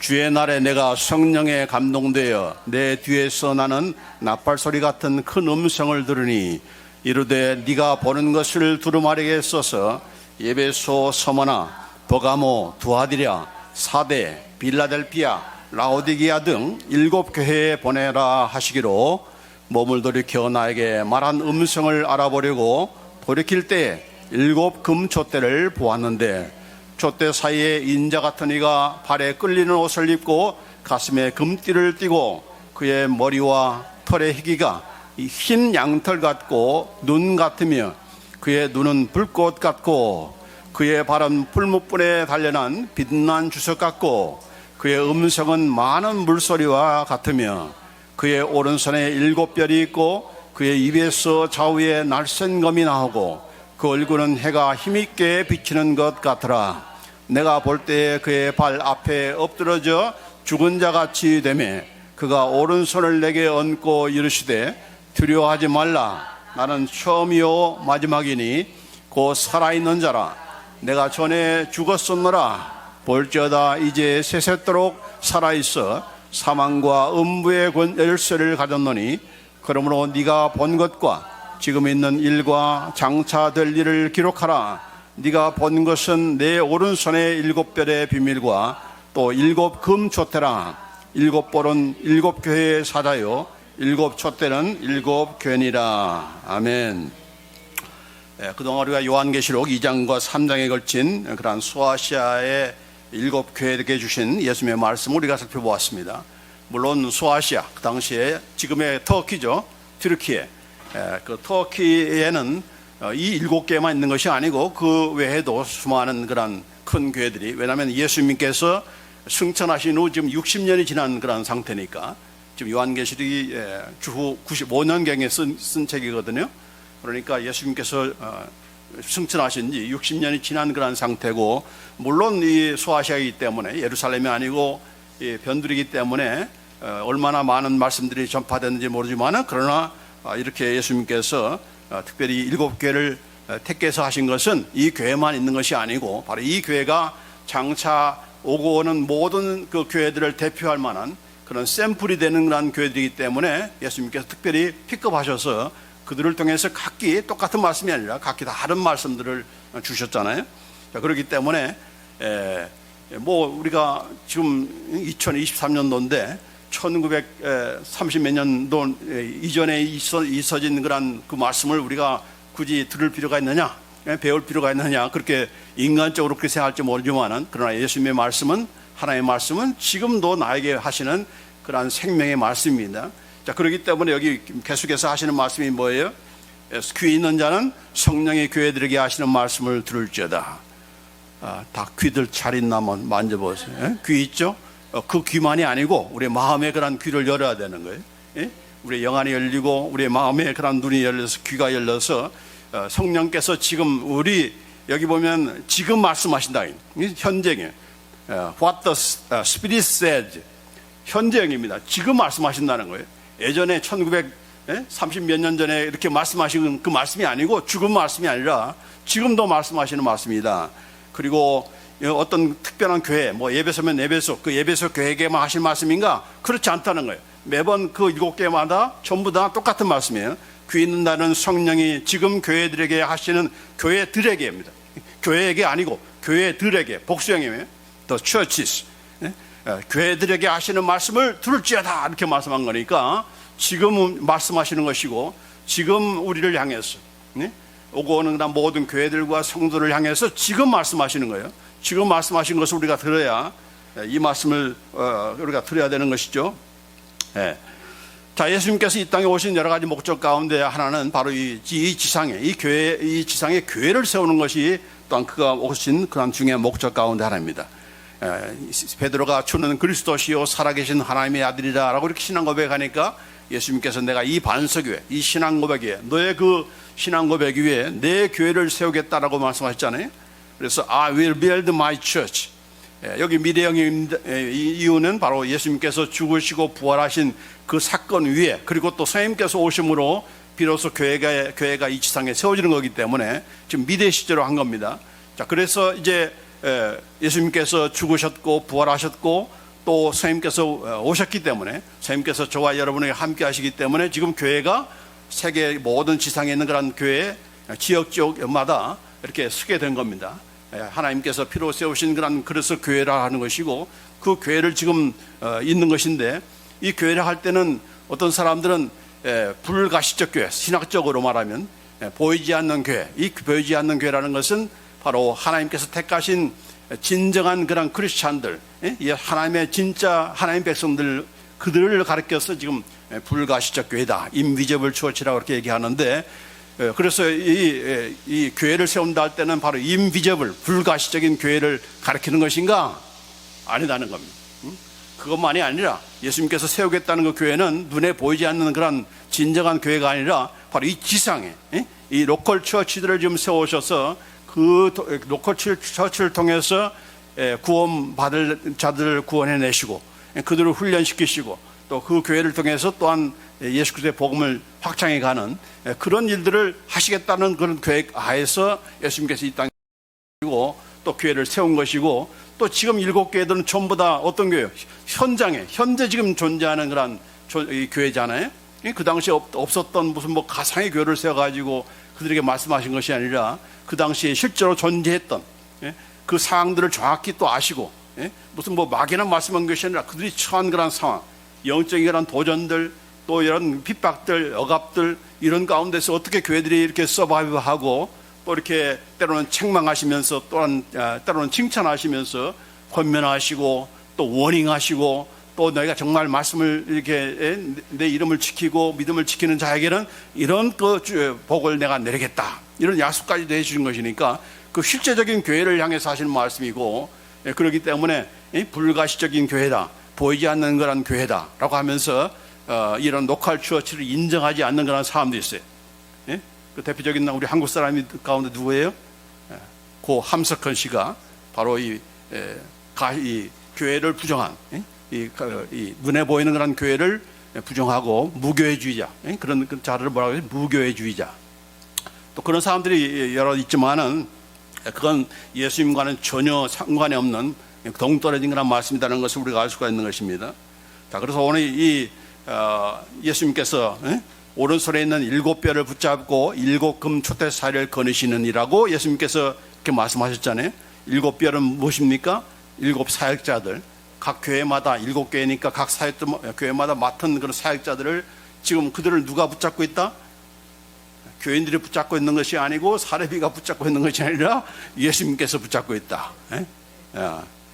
주의 날에 내가 성령에 감동되어 내 뒤에서 나는 나팔소리 같은 큰 음성을 들으니 이르되 네가 보는 것을 두루마리에 써서 에베소, 서머나, 버가모, 두아디랴, 사대, 빌라델피아, 라오디게아 등 7 교회에 보내라 하시기로 몸을 돌이켜 나에게 말한 음성을 알아보려고 돌이킬 때에 7 금촛대를 보았는데 촛대 사이에 인자 같은 이가 발에 끌리는 옷을 입고 가슴에 금띠를 띠고 그의 머리와 털의 희기가 흰 양털 같고 눈 같으며 그의 눈은 불꽃 같고 그의 발은 풀무불에 단련한 빛난 주석 같고 그의 음성은 많은 물소리와 같으며 그의 오른손에 7 별이 있고 그의 입에서 좌우에 날쌘 검이 나오고 그 얼굴은 해가 힘있게 비치는 것 같더라. 내가 볼 때에 그의 발 앞에 엎드러져 죽은 자같이 되매 그가 오른손을 내게 얹고 이르시되 두려워하지 말라. 나는 처음이요 마지막이니 곧 살아있는 자라. 내가 전에 죽었었노라. 볼지어다 이제 세세토록 살아있어 사망과 음부의 열쇠를 가졌노니 그러므로 네가 본 것과 지금 있는 일과 장차 될 일을 기록하라. 네가 본 것은 내 오른손의 7 별의 비밀과 또 7 금촛대라. 7 볼은 7 교회의 사자요 7 촛대는 7 교회니라. 아멘. 그동안 우리가 요한계시록 2장과 3장에 걸친 그러한 소아시아의 7 교회에게 주신 예수님의 말씀을 우리가 살펴보았습니다. 물론 소아시아, 그 당시에 지금의 터키죠. 튀르키예. 그 터키에는 이 7개만 있는 것이 아니고 그 외에도 수많은 그런 큰 교회들이, 왜냐하면 예수님께서 승천하신 후 지금 60년이 지난 그런 상태니까, 지금 요한계시록이 주후 95년경에 쓴 책이거든요. 그러니까 예수님께서 승천하신 지 60년이 지난 그런 상태고, 물론 이 소아시아이기 때문에 예루살렘이 아니고 변두리이기 때문에 얼마나 많은 말씀들이 전파됐는지 모르지만, 그러나 이렇게 예수님께서 특별히 7 교회를 택해서 하신 것은 이 교회만 있는 것이 아니고 바로 이 교회가 장차 오고 오는 모든 그 교회들을 대표할 만한 그런 샘플이 되는 그런 교회들이기 때문에 예수님께서 특별히 픽업하셔서 그들을 통해서 각기 똑같은 말씀이 아니라 각기 다른 말씀들을 주셨잖아요. 자, 그렇기 때문에 뭐 우리가 지금 2023년도인데 1930 몇 년도 이전에 있어진 그런 그 말씀을 우리가 굳이 들을 필요가 있느냐, 배울 필요가 있느냐, 그렇게 인간적으로 그렇게 생각할지 모르지만은, 그러나 예수님의 말씀은, 하나님의 말씀은 지금도 나에게 하시는 그러한 생명의 말씀입니다. 자, 그렇기 때문에 여기 계속해서 하시는 말씀이 뭐예요? 귀 있는 자는 성령의 교회들에게 하시는 말씀을 들을지어다. 다 귀들 잘 있나 한번 만져보세요. 귀 있죠? 그 귀만이 아니고 우리 마음의 그런 귀를 열어야 되는 거예요. 우리 영안이 열리고 우리 마음의 그런 눈이 열려서, 귀가 열려서 성령께서 지금 우리 여기 보면 지금 말씀하신다. 현재형. What the Spirit says. 현재형입니다. 지금 말씀하신다는 거예요. 예전에 1930 몇 년 전에 이렇게 말씀하신 그 말씀이 아니고 죽은 말씀이 아니라 지금도 말씀하시는 말씀이다. 그리고 어떤 특별한 교회, 뭐 에베소면 에베소, 그 에베소 교회에게만 하실 말씀인가? 그렇지 않다는 거예요. 매번 그 7개마다 전부 다 똑같은 말씀이에요. 귀 있는다는 성령이 지금 교회들에게 하시는, 교회들에게입니다. 교회에게 아니고 교회들에게, 복수형이에요. The churches. 교회들에게 하시는 말씀을 들을지어다, 이렇게 말씀한 거니까 지금 말씀하시는 것이고, 지금 우리를 향해서 오고 오는 모든 교회들과 성도를 향해서 지금 말씀하시는 거예요. 지금 말씀하신 것을 우리가 들어야, 이 말씀을 우리가 들어야 되는 것이죠. 자, 예수님께서 이 땅에 오신 여러 가지 목적 가운데 하나는 바로 이 지상에, 이 지상에 교회를 세우는 것이 또한 그가 오신 그런 중요한 목적 가운데 하나입니다. 베드로가 주는 그리스도시요 살아계신 하나님의 아들이라 라고 이렇게 신앙 고백하니까 예수님께서 내가 이 반석교회, 이 신앙 고백 위에, 너의 그 신앙 고백 위에 내 교회를 세우겠다라고 말씀하셨잖아요. 그래서 I will build my church. 여기 미래형의 이유는 바로 예수님께서 죽으시고 부활하신 그 사건 위에, 그리고 또 성령님께서 오심으로 비로소 교회가 이 지상에 세워지는 거기 때문에 지금 미래 시제로 한 겁니다. 자, 그래서 이제 예수님께서 죽으셨고 부활하셨고 또 선생님께서 오셨기 때문에, 선생님께서 저와 여러분에게 함께 하시기 때문에 지금 교회가 세계 모든 지상에 있는 그런 교회 지역마다 이렇게 서게 된 겁니다. 하나님께서 피로 세우신 그런 그래서 교회라 하는 것이고, 그 교회를 지금 있는 것인데, 이 교회를 할 때는 어떤 사람들은 불가시적 교회, 신학적으로 말하면 보이지 않는 교회, 이 보이지 않는 교회라는 것은 바로 하나님께서 택하신 진정한 그런 크리스찬들, 하나님의 진짜 하나님 백성들, 그들을 가르쳐서 지금 불가시적 교회다, 인비저블 추어치라고 그렇게 얘기하는데, 그래서 이 교회를 세운다 할 때는 바로 인비저블, 불가시적인 교회를 가르치는 것인가? 아니다는 겁니다. 그것만이 아니라 예수님께서 세우겠다는 그 교회는 눈에 보이지 않는 그런 진정한 교회가 아니라 바로 이 지상에 이 로컬 처치들을 지금 세우셔서 그 로컬 처치를 통해서 구원받을 자들을 구원해내시고 그들을 훈련시키시고 또 그 교회를 통해서 또한 예수 그리스도의 복음을 확장해가는 그런 일들을 하시겠다는 그런 계획 하에서 예수님께서 이 땅에 오시고 또 교회를 세운 것이고, 또 지금 7교회들은 전부 다 어떤 교회예요? 현재 지금 존재하는 그런 교회잖아요. 그 당시에 없었던 무슨 뭐 가상의 교회를 세워가지고 그들에게 말씀하신 것이 아니라 그 당시에 실제로 존재했던 그 상황들을 정확히 또 아시고, 무슨 뭐 막연한 말씀한 것이 아니라 그들이 처한 그런 상황, 영적인 그런 도전들, 또 이런 핍박들, 억압들, 이런 가운데서 어떻게 교회들이 이렇게 서바이브하고 또 이렇게 때로는 책망하시면서 또한 때로는 칭찬하시면서 권면하시고 또 워닝하시고, 또 너희가 정말 말씀을 이렇게 내 이름을 지키고 믿음을 지키는 자에게는 이런 그 복을 내가 내리겠다, 이런 약속까지 해주신 것이니까 그 실제적인 교회를 향해서 하시는 말씀이고, 그렇기 때문에 불가시적인 교회다, 보이지 않는 그런 교회다라고 하면서 이런 로컬 처치를 인정하지 않는 그런 사람도 있어요. 그 대표적인 우리 한국 사람이 가운데 누구예요? 고 함석헌 씨가 바로 이 교회를 부정한, 이 눈에 보이는 그런 교회를 부정하고 무교회주의자, 그런 자를 뭐라고 해요? 무교회주의자. 또 그런 사람들이 여러 있지만은 그건 예수님과는 전혀 상관이 없는 동떨어진 그런 말씀이라는 것을 우리가 알 수가 있는 것입니다. 자, 그래서 오늘 예수님께서 오른손에 있는 7뼈를 붙잡고 7금 촛대사를 거느시느니라고 예수님께서 이렇게 말씀하셨잖아요. 7뼈는 무엇입니까? 7 사역자들, 각 교회마다 7교회니까 각 교회마다 맡은 그런 사역자들을 지금 그들을 누가 붙잡고 있다? 교인들이 붙잡고 있는 것이 아니고 사례비가 붙잡고 있는 것이 아니라 예수님께서 붙잡고 있다.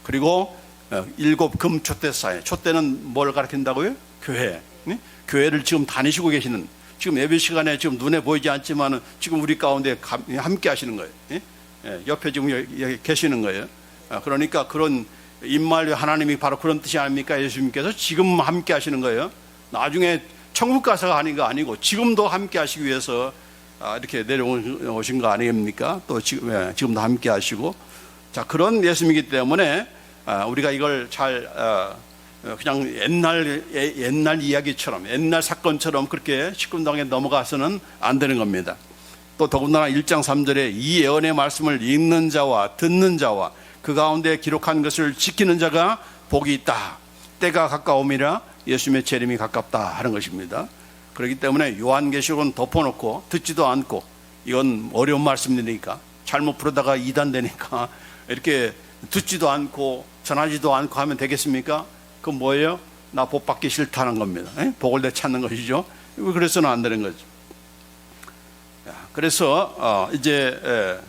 그리고 7금 촛대사에, 촛대는 뭘 가리킨다고요? 교회. 교회를 지금 다니시고 계시는, 지금 예배 시간에 지금 눈에 보이지 않지만 지금 우리 가운데 함께 하시는 거예요. 옆에 지금 여기 계시는 거예요. 그러니까 그런 임마을 하나님이 바로 그런 뜻이 아닙니까? 예수님께서 지금 함께 하시는 거예요. 나중에 천국 가서가 아닌 거 아니고 지금도 함께 하시기 위해서 이렇게 내려오신 거 아닙니까? 또 지금도 함께 하시고, 자, 그런 예수님이기 때문에 우리가 이걸 잘 그냥 옛날 이야기처럼, 옛날 사건처럼 그렇게 시큰둥하게 넘어가서는 안 되는 겁니다. 또 더군다나 1장 3절에 이 예언의 말씀을 읽는 자와 듣는 자와 그 가운데 기록한 것을 지키는 자가 복이 있다. 때가 가까움이라 예수님의 재림이 가깝다 하는 것입니다. 그렇기 때문에 요한계시록은 덮어놓고 듣지도 않고, 이건 어려운 말씀이니까 잘못 부르다가 이단되니까 이렇게 듣지도 않고 전하지도 않고 하면 되겠습니까? 그건 뭐예요? 나 복 받기 싫다는 겁니다. 복을 되찾는 것이죠. 그래서는 안 되는 거죠. 그래서 이제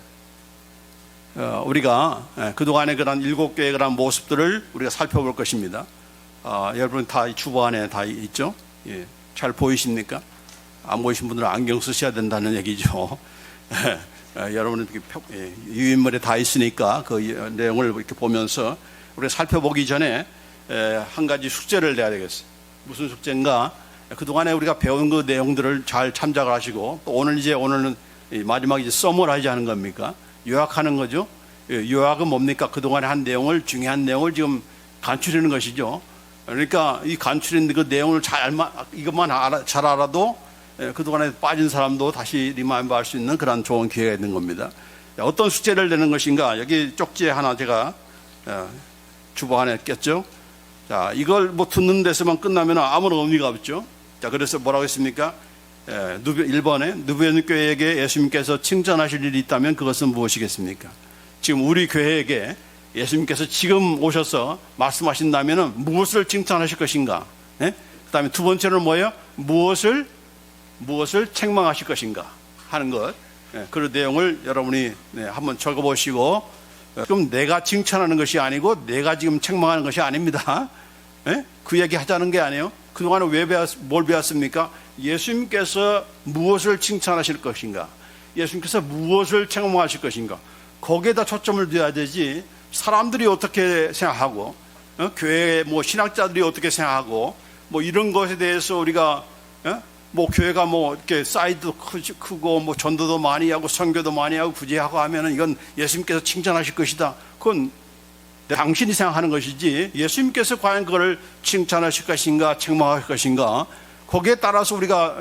우리가 그동안의 그런 7교회의 그런 모습들을 우리가 살펴볼 것입니다. 여러분 다 주보 안에 다 있죠? 예. 잘 보이십니까? 안 보이신 분들은 안경 쓰셔야 된다는 얘기죠. 여러분은 유인물에 다 있으니까 그 내용을 이렇게 보면서 우리가 살펴보기 전에 한 가지 숙제를 내야 되겠어요. 무슨 숙제인가? 그동안에 우리가 배운 그 내용들을 잘 참작을 하시고, 또 오늘은 마지막 이제 서머라이즈 하는 겁니까? 요약하는 거죠. 요약은 뭡니까? 그동안에 한 내용을, 중요한 내용을 지금 간추리는 것이죠. 그러니까 이 간추린 그 내용을 이것만 잘 알아도 그동안에 빠진 사람도 다시 리마인드 할 수 있는 그런 좋은 기회가 있는 겁니다. 어떤 숙제를 내는 것인가? 여기 쪽지에 하나 제가 주보 안에 꼈죠. 자, 이걸 뭐 듣는 데서만 끝나면 아무런 의미가 없죠. 자, 그래서 뭐라고 했습니까? 1번에 누비온 교회에게 예수님께서 칭찬하실 일이 있다면 그것은 무엇이겠습니까? 지금 우리 교회에게 예수님께서 지금 오셔서 말씀하신다면 무엇을 칭찬하실 것인가? 그 다음에 두 번째는 뭐예요? 무엇을 책망하실 것인가 하는 것. 그런 내용을 여러분이 한번 적어보시고, 그럼 내가 칭찬하는 것이 아니고 내가 지금 책망하는 것이 아닙니다. 그 얘기 하자는 게 아니에요. 그동안에 뭘 배웠습니까? 예수님께서 무엇을 칭찬하실 것인가, 예수님께서 무엇을 책망하실 것인가, 거기에다 초점을 둬야 되지, 사람들이 어떻게 생각하고, 교회 뭐 신학자들이 어떻게 생각하고, 뭐 이런 것에 대해서 우리가 뭐 교회가 뭐 이렇게 사이즈도 크고 뭐 전도도 많이 하고 선교도 많이 하고 구제하고 하면은 이건 예수님께서 칭찬하실 것이다. 그건 당신이 생각하는 것이지, 예수님께서 과연 그걸 칭찬하실 것인가 책망하실 것인가, 거기에 따라서 우리가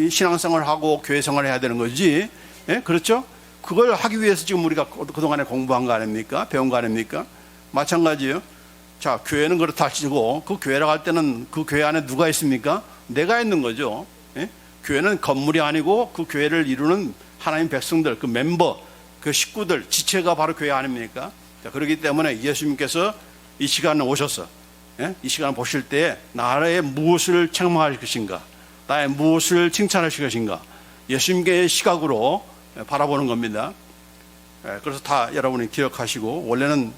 신앙생활을 하고 교회생활을 해야 되는 거지. 그렇죠? 그걸 하기 위해서 지금 우리가 그동안에 공부한 거 아닙니까? 배운 거 아닙니까? 마찬가지예요. 자, 교회는 그렇다 치고 그 교회라고 할 때는 그 교회 안에 누가 있습니까? 내가 있는 거죠. 교회는 건물이 아니고 그 교회를 이루는 하나님 백성들, 그 멤버, 그 식구들, 지체가 바로 교회 아닙니까? 자, 그렇기 때문에 예수님께서 이 시간에 오셔서 이 시간을 보실 때 나의 무엇을 책망할 것인가, 나의 무엇을 칭찬하실 것인가, 예수님의 시각으로 바라보는 겁니다. 그래서 다 여러분이 기억하시고, 원래는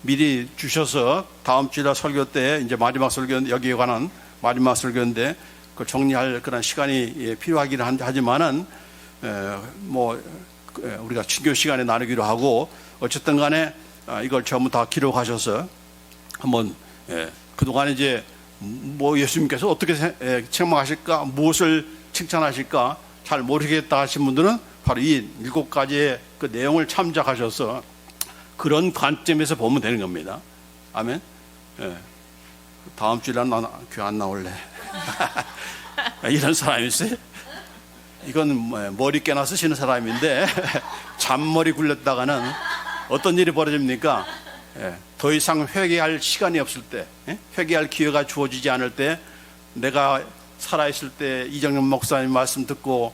미리 주셔서 다음 주일 설교 때 이제 마지막 설교, 여기에 관한 마지막 설교인데 그 정리할 그런 시간이 필요하기는 하지만은 뭐 우리가 친교 시간에 나누기로 하고, 어쨌든 간에 이걸 전부 다 기록하셔서 한번 그동안에 이제 뭐 예수님께서 어떻게 책망하실까, 무엇을 칭찬하실까 잘 모르겠다 하신 분들은 바로 이 7가지의 그 내용을 참작하셔서 그런 관점에서 보면 되는 겁니다. 아멘. 다음 주일에 교회 안 나올래. 이런 사람이 있어요. 이건 머리 깨나 쓰시는 사람인데 잔머리 굴렸다가는 어떤 일이 벌어집니까? 더 이상 회개할 시간이 없을 때, 회개할 기회가 주어지지 않을 때, 내가 살아있을 때 이정현 목사님 말씀 듣고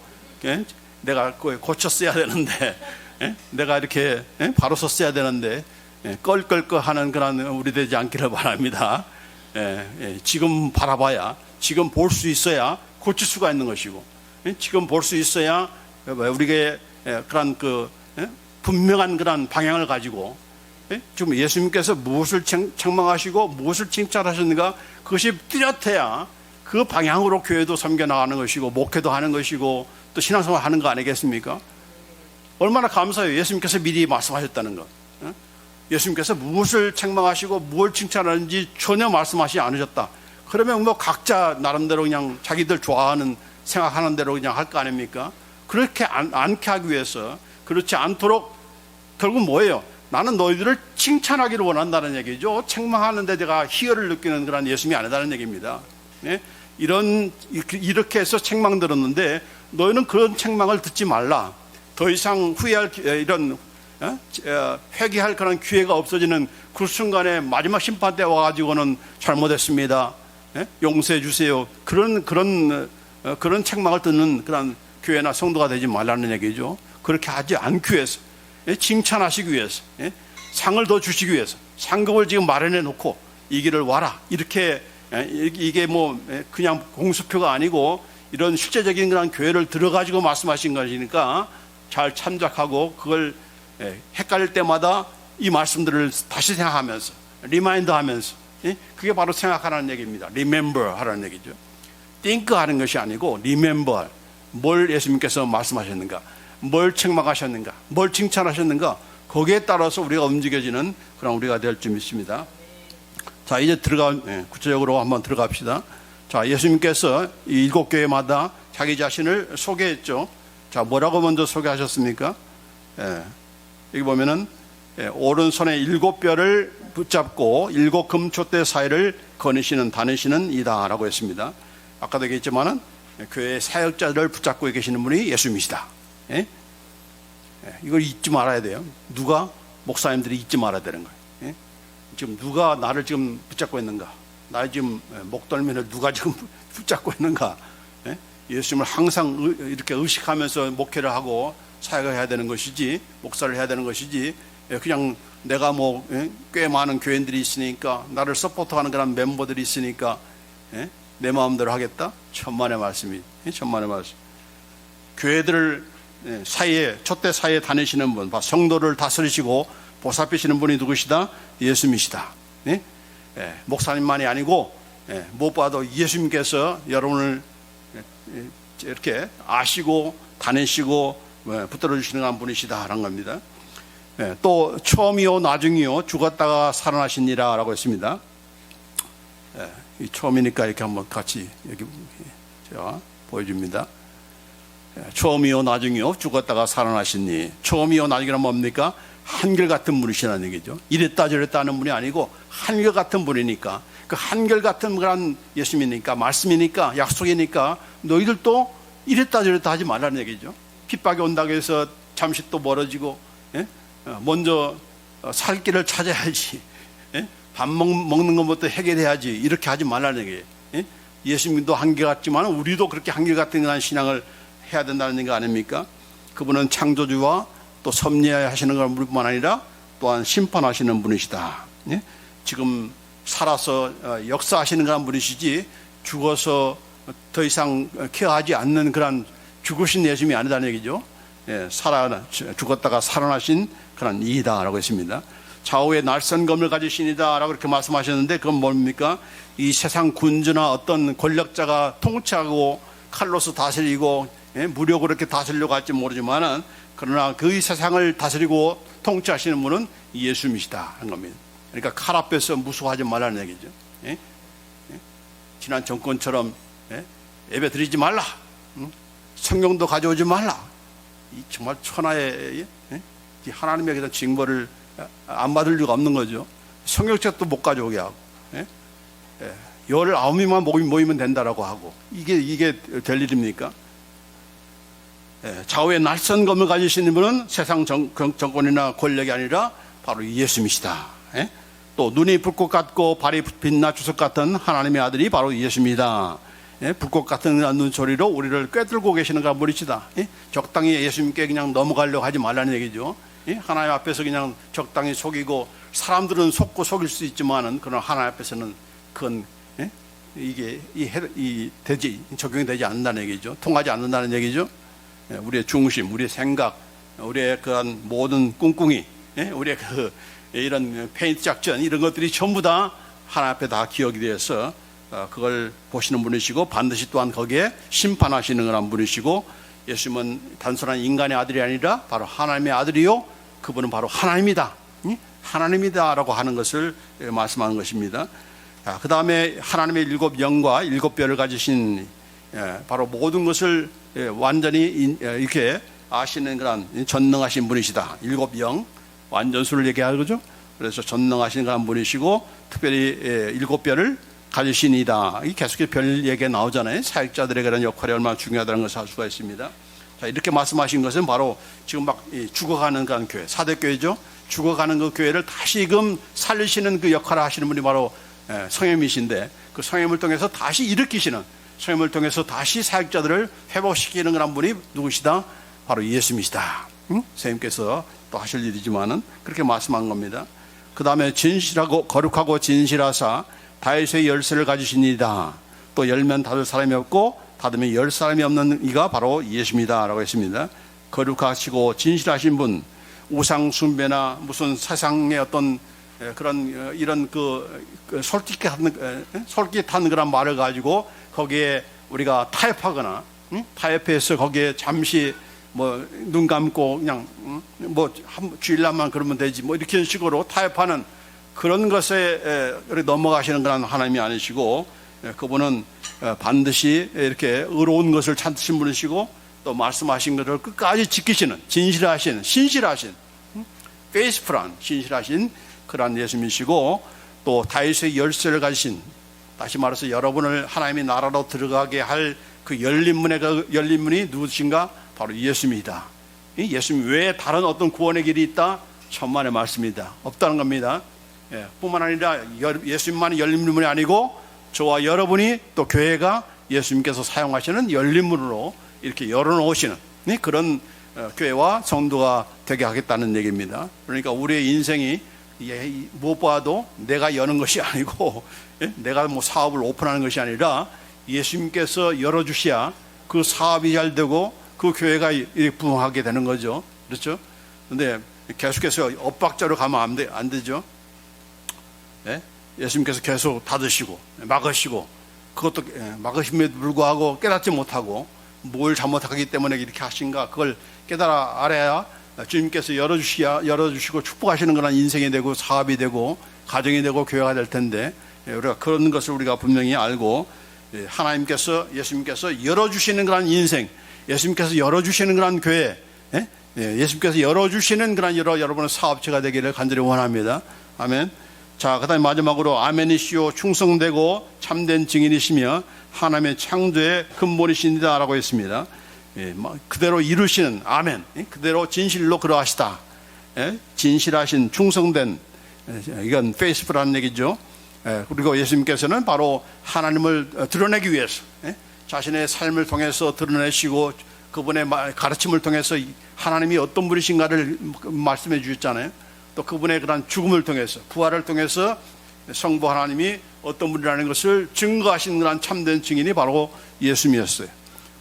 내가 고쳤어야 되는데, 내가 이렇게 바로 섰어야 되는데 껄껄껄 하는 그런 우리 되지 않기를 바랍니다. 지금 바라봐야, 지금 볼 수 있어야 고칠 수가 있는 것이고, 지금 볼 수 있어야 우리에게 그런 분명한 그런 방향을 가지고, 지금 예수님께서 무엇을 책망하시고 무엇을 칭찬하셨는가, 그것이 뚜렷해야 그 방향으로 교회도 섬겨나가는 것이고 목회도 하는 것이고 또 신앙생활 하는 거 아니겠습니까? 얼마나 감사해요. 예수님께서 미리 말씀하셨다는 것. 예수님께서 무엇을 책망하시고 무엇을 칭찬하는지 전혀 말씀하시지 않으셨다. 그러면 뭐 각자 나름대로 그냥 자기들 좋아하는 생각하는 대로 그냥 할 거 아닙니까? 그렇게 않게 하기 위해서, 그렇지 않도록 결국 뭐예요? 나는 너희들을 칭찬하기를 원한다는 얘기죠. 책망하는데 내가 희열을 느끼는 그런 예수님이 아니다는 얘기입니다. 이렇게 해서 책망 들었는데 너희는 그런 책망을 듣지 말라. 더 이상 후회할 이런 회개할 그런 기회가 없어지는 그 순간에 마지막 심판 때 와가지고는 잘못했습니다, 용서해 주세요, 그런 책망을 듣는 그런 교회나 성도가 되지 말라는 얘기죠. 그렇게 하지 않기 위해서, 칭찬하시기 위해서, 상을 더 주시기 위해서 상급을 지금 마련해 놓고 이 길을 와라, 이렇게, 이게 뭐 그냥 공수표가 아니고 이런 실제적인 그런 교회를 들어가지고 말씀하신 것이니까 잘 참작하고, 그걸 헷갈릴 때마다 이 말씀들을 다시 생각하면서, 리마인드 하면서, 그게 바로 생각하라는 얘기입니다. Remember 하라는 얘기죠. think 하는 것이 아니고 remember, 뭘 예수님께서 말씀하셨는가, 뭘 책망하셨는가, 뭘 칭찬하셨는가, 거기에 따라서 우리가 움직여지는 그런 우리가 될 줄 믿습니다. 자, 이제 구체적으로 한번 들어갑시다. 자, 예수님께서 이 7교회마다 자기 자신을 소개했죠. 자, 뭐라고 먼저 소개하셨습니까? 여기 보면은 오른손에 7뼈를 붙잡고 7 금촛대 사이를 거니시는 다니시는 이다 라고 했습니다. 아까도 얘기했지만은 교회 사역자들을 붙잡고 계시는 분이 예수님이시다. 이걸 잊지 말아야 돼요. 누가? 목사님들이 잊지 말아야 되는 거예요. 지금 누가 나를 지금 붙잡고 있는가? 나 지금 목덜미를 누가 지금 붙잡고 있는가? 예? 예수님을 항상 이렇게 의식하면서 목회를 하고 사역을 해야 되는 것이지, 목사를 해야 되는 것이지, 그냥 내가 뭐 꽤 많은 교인들이 있으니까, 나를 서포트하는 그런 멤버들이 있으니까 내 마음대로 하겠다? 천만의 말씀이, 천만의 말씀. 교회들을 사이에, 촛대 사이에 다니시는 분, 성도를 다스리시고 보살피시는 분이 누구시다? 예수님이시다. 목사님만이 아니고 무엇보다도 예수님께서 여러분을 이렇게 아시고 다니시고 붙들어 주시는 한 분이시다라는 겁니다. 또 처음이요 나중이요 죽었다가 살아나시니라 라고 했습니다. 이 처음이니까 이렇게 한번 같이 여기 제가 보여줍니다. 처음이요 나중이요 죽었다가 살아나시니, 처음이요 나중이란 뭡니까? 한결같은 분이시라는 얘기죠. 이랬다 저랬다 하는 분이 아니고 한결같은 분이니까, 그 한결같은 그런 예수님이니까, 말씀이니까, 약속이니까 너희들도 이랬다 저랬다 하지 말라는 얘기죠. 핍박이 온다고 해서 잠시 또 멀어지고, 먼저 살 길을 찾아야지, 밥 먹는 것부터 해결해야지, 이렇게 하지 말라는 얘기예요. 예수님도 한결같지만 우리도 그렇게 한결같은 그런 신앙을 해야 된다는 얘기 아닙니까? 그분은 창조주와 또 섭리하시는 것뿐만 아니라 또한 심판하시는 분이시다. 지금 살아서 역사하시는 그런 분이시지, 죽어서 더 이상 케어하지 않는 그런 죽으신 예수님이 아니다는 얘기죠. 죽었다가 살아나신 그런 이이다라고 했습니다. 좌우에 날선 검을 가지시니다라고 그렇게 말씀하셨는데, 그건 뭡니까? 이 세상 군주나 어떤 권력자가 통치하고 칼로서 다스리고 무력으로 이렇게 다스리려고 할지 모르지만은, 그러나 그 세상을 다스리고 통치하시는 분은 예수님이시다 하는 겁니다. 그러니까 칼 앞에서 무수하지 말라는 얘기죠. 지난 정권처럼 예배 드리지 말라, 성경도 가져오지 말라, 이 정말 천하의 하나님의 그런 징벌을 안 받을 리가 없는 거죠. 성경책도 못 가져오게 하고, 19명만 모이면 된다라고 하고, 이게 될 일입니까? 좌우에 날선 검을 가지시는 분은 세상 정권이나 권력이 아니라 바로 예수님이시다. 또 눈이 불꽃 같고 발이 빛나 주석 같은 하나님의 아들이 바로 예수입니다. 불꽃 같은 눈소리로 우리를 꿰뚫고 계시는 그런 분이시다. 적당히 예수님께 그냥 넘어가려고 하지 말라는 얘기죠. 하나님 앞에서 그냥 적당히 속이고, 사람들은 속고 속일 수 있지만은, 그러나 하나님 앞에서는 그건 이게 적용이 되지 않는다는 얘기죠. 통하지 않는다는 얘기죠. 우리의 중심, 우리의 생각, 우리의 그런 모든 꿍꿍이, 우리의 이런 페인트 작전, 이런 것들이 전부 다 하나님 앞에 다 기억이 되어서 그걸 보시는 분이시고, 반드시 또한 거기에 심판하시는 그런 분이시고, 예수님은 단순한 인간의 아들이 아니라 바로 하나님의 아들이요, 그분은 바로 하나님이다, 하나님이다라고 하는 것을 말씀하는 것입니다. 그 다음에 하나님의 7영과 7뼈를 가지신 바로 모든 것을 완전히 이렇게 아시는 그런 전능하신 분이시다. 7영, 완전수를 얘기하는 거죠. 그래서 전능하신 그런 분이시고, 특별히 7뼈를 가지신이다. 이 계속해서 별 얘기가 나오잖아요. 사역자들의 그런 역할이 얼마나 중요하다는 것을 알 수가 있습니다. 자, 이렇게 말씀하신 것은 바로 지금 막 죽어가는 그런 교회, 사대교회죠. 죽어가는 그 교회를 다시금 살리시는 그 역할을 하시는 분이 바로 성령이신데, 그 성령을 통해서 다시 일으키시는, 성령을 통해서 다시 사역자들을 회복시키는 그런 분이 누구시다? 바로 예수님이시다. 선생님께서 또 하실 일이지만은 그렇게 말씀한 겁니다. 그 다음에 진실하고 거룩하고 진실하사 다윗의 열쇠를 가지시니이다. 또 열면 닫을 사람이 없고 닫으면 열 사람이 없는 이가 바로 예수입니다 라고 했습니다. 거룩하시고 진실하신 분, 우상 숭배나 무슨 세상의 어떤 그런 이런 솔깃한 그런 말을 가지고 거기에 우리가 타협하거나, 타협해서 거기에 잠시 뭐 눈 감고 그냥 뭐 주일날만 그러면 되지 뭐 이렇게 식으로 타협하는 그런 것에 넘어가시는 그런 하나님이 아니시고, 그분은 반드시 이렇게 의로운 것을 찾으신 분이시고, 또 말씀하신 것을 끝까지 지키시는 진실하신, 신실하신, 페이스풀한, 신실하신 그런 예수님이시고, 또 다윗의 열쇠를 가지신, 다시 말해서 여러분을 하나님의 나라로 들어가게 할 그 열린 문이 누구신가? 바로 예수님이다. 예수님 외에 다른 어떤 구원의 길이 있다? 천만의 말씀이다. 없다는 겁니다. 뿐만 아니라 예수님만이 열린 문이 아니고 저와 여러분이 또 교회가 예수님께서 사용하시는 열린 문으로 이렇게 열어놓으시는 그런 교회와 성도가 되게 하겠다는 얘기입니다. 그러니까 우리의 인생이 무엇보다도 내가 여는 것이 아니고 내가 뭐 사업을 오픈하는 것이 아니라 예수님께서 열어주셔야 그 사업이 잘 되고 그 교회가 부흥하게 되는 거죠. 그렇죠? 근데 계속해서 엇박자로 가면 안 되죠. 예수님께서 계속 닫으시고 막으시고 그것도 막으심에도 불구하고 깨닫지 못하고 뭘 잘못하기 때문에 이렇게 하신가 그걸 깨달아 알아야 주님께서 열어주시고 축복하시는 그런 인생이 되고 사업이 되고 가정이 되고 교회가 될 텐데 우리가 그런 것을 우리가 분명히 알고 하나님께서 예수님께서 열어주시는 그런 인생, 예수님께서 열어주시는 그런 교회, 예수님께서 열어주시는 그런 여러분의 사업체가 되기를 간절히 원합니다. 아멘. 자, 그 다음에 마지막으로 아멘이시오 충성되고 참된 증인이시며 하나님의 창조의 근본이십니다 라고 했습니다. 그대로 이루시는 아멘, 그대로 진실로 그러하시다. 진실하신 충성된, 이건 페이스풀한 얘기죠. 그리고 예수님께서는 바로 하나님을 드러내기 위해서 자신의 삶을 통해서 드러내시고 그분의 가르침을 통해서 하나님이 어떤 분이신가를 말씀해 주셨잖아요. 또 그분의 그런 죽음을 통해서 부활을 통해서 성부 하나님이 어떤 분이라는 것을 증거하신 그런 참된 증인이 바로 예수님이었어요.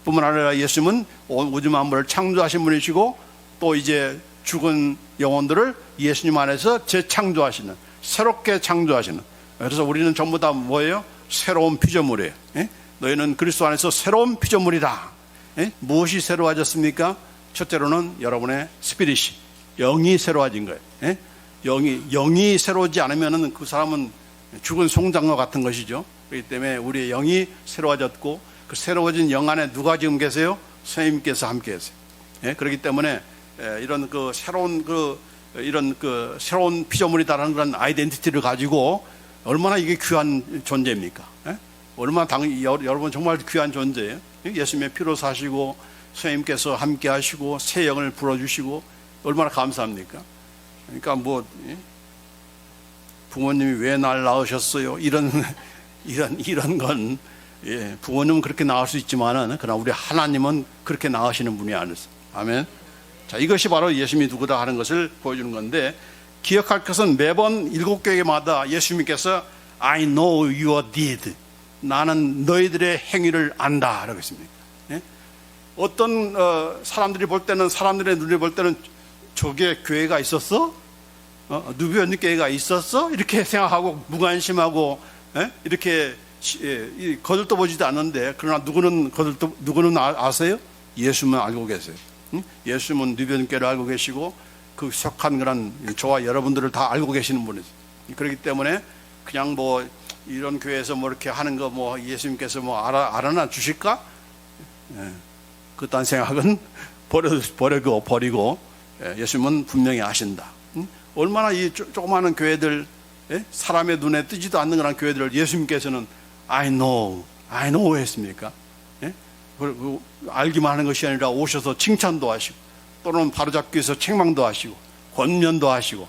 뿐만 아니라 예수님은 우주 만물을 창조하신 분이시고 또 이제 죽은 영혼들을 예수님 안에서 재창조하시는, 새롭게 창조하시는. 그래서 우리는 전부 다 뭐예요? 새로운 피조물이에요. 너희는 그리스도 안에서 새로운 피조물이다. 무엇이 새로워졌습니까? 첫째로는 여러분의 스피릿이, 영이 새로워진 거예요. 영이 새로워지지 않으면 그 사람은 죽은 송장과 같은 것이죠. 그렇기 때문에 우리의 영이 새로워졌고 그 새로워진 영 안에 누가 지금 계세요? 선생님께서 함께 계세요. 그렇기 때문에 이런 그 새로운 새로운 피조물이다라는 그런 아이덴티티를 가지고 얼마나 이게 귀한 존재입니까? 얼마나 여러분 정말 귀한 존재예요. 예수님의 피로 사시고 선생님께서 함께 하시고 새 영을 불어주시고 얼마나 감사합니까? 그러니까 뭐 부모님이 왜 날 낳으셨어요? 이런 건 부모님은 그렇게 낳을 수 있지만은 그러나 우리 하나님은 그렇게 낳으시는 분이 아니세요. 아멘. 자, 이것이 바로 예수님이 누구다 하는 것을 보여주는 건데 기억할 것은 매번 7교회마다 예수님께서 I know your deed, 나는 너희들의 행위를 안다 라고 했습니다. 어떤 사람들이 볼 때는, 사람들의 눈에 볼 때는 저게 교회가 있었어? 누비언니 교회가 있었어? 이렇게 생각하고 무관심하고 이렇게 거들떠보지도 않는데, 그러나 누구는 아세요? 예수님은 알고 계세요. 예수님은 누비언니 교회를 알고 계시고 그 속한 그런 저와 여러분들을 다 알고 계시는 분이죠. 그렇기 때문에 그냥 뭐 이런 교회에서 뭐 이렇게 하는 거 뭐 예수님께서 뭐 알아나 주실까? 그딴 생각은 버리고 예수님은 분명히 아신다. 얼마나 이 조그마한 교회들, 사람의 눈에 띄지도 않는 그런 교회들을 예수님께서는 I know 했습니까? 그리고 알기만 하는 것이 아니라 오셔서 칭찬도 하시고 또는 바로잡기 위해서 책망도 하시고 권면도 하시고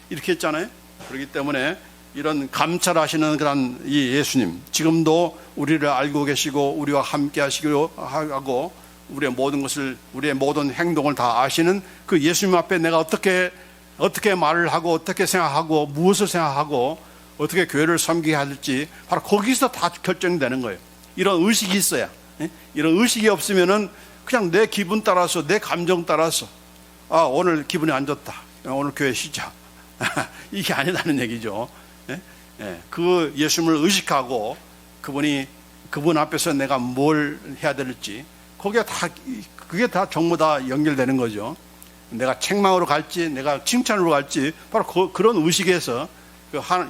이렇게 했잖아요. 그렇기 때문에 이런 감찰하시는 그런 이 예수님, 지금도 우리를 알고 계시고 우리와 함께 하시기로 하고 우리의 모든 것을, 우리의 모든 행동을 다 아시는 그 예수님 앞에 내가 어떻게 말을 하고 어떻게 생각하고 무엇을 생각하고 어떻게 교회를 섬기게 할지 바로 거기서 다 결정되는 거예요. 이런 의식이 있어야. 이런 의식이 없으면은 그냥 내 기분 따라서, 내 감정 따라서 오늘 기분이 안 좋다, 오늘 교회 쉬자 이게 아니라는 얘기죠. 그 예수님을 의식하고 그분 앞에서 내가 뭘 해야 될지 그게 다 전부 다 연결되는 거죠. 내가 책망으로 갈지 내가 칭찬으로 갈지 바로 그런 의식에서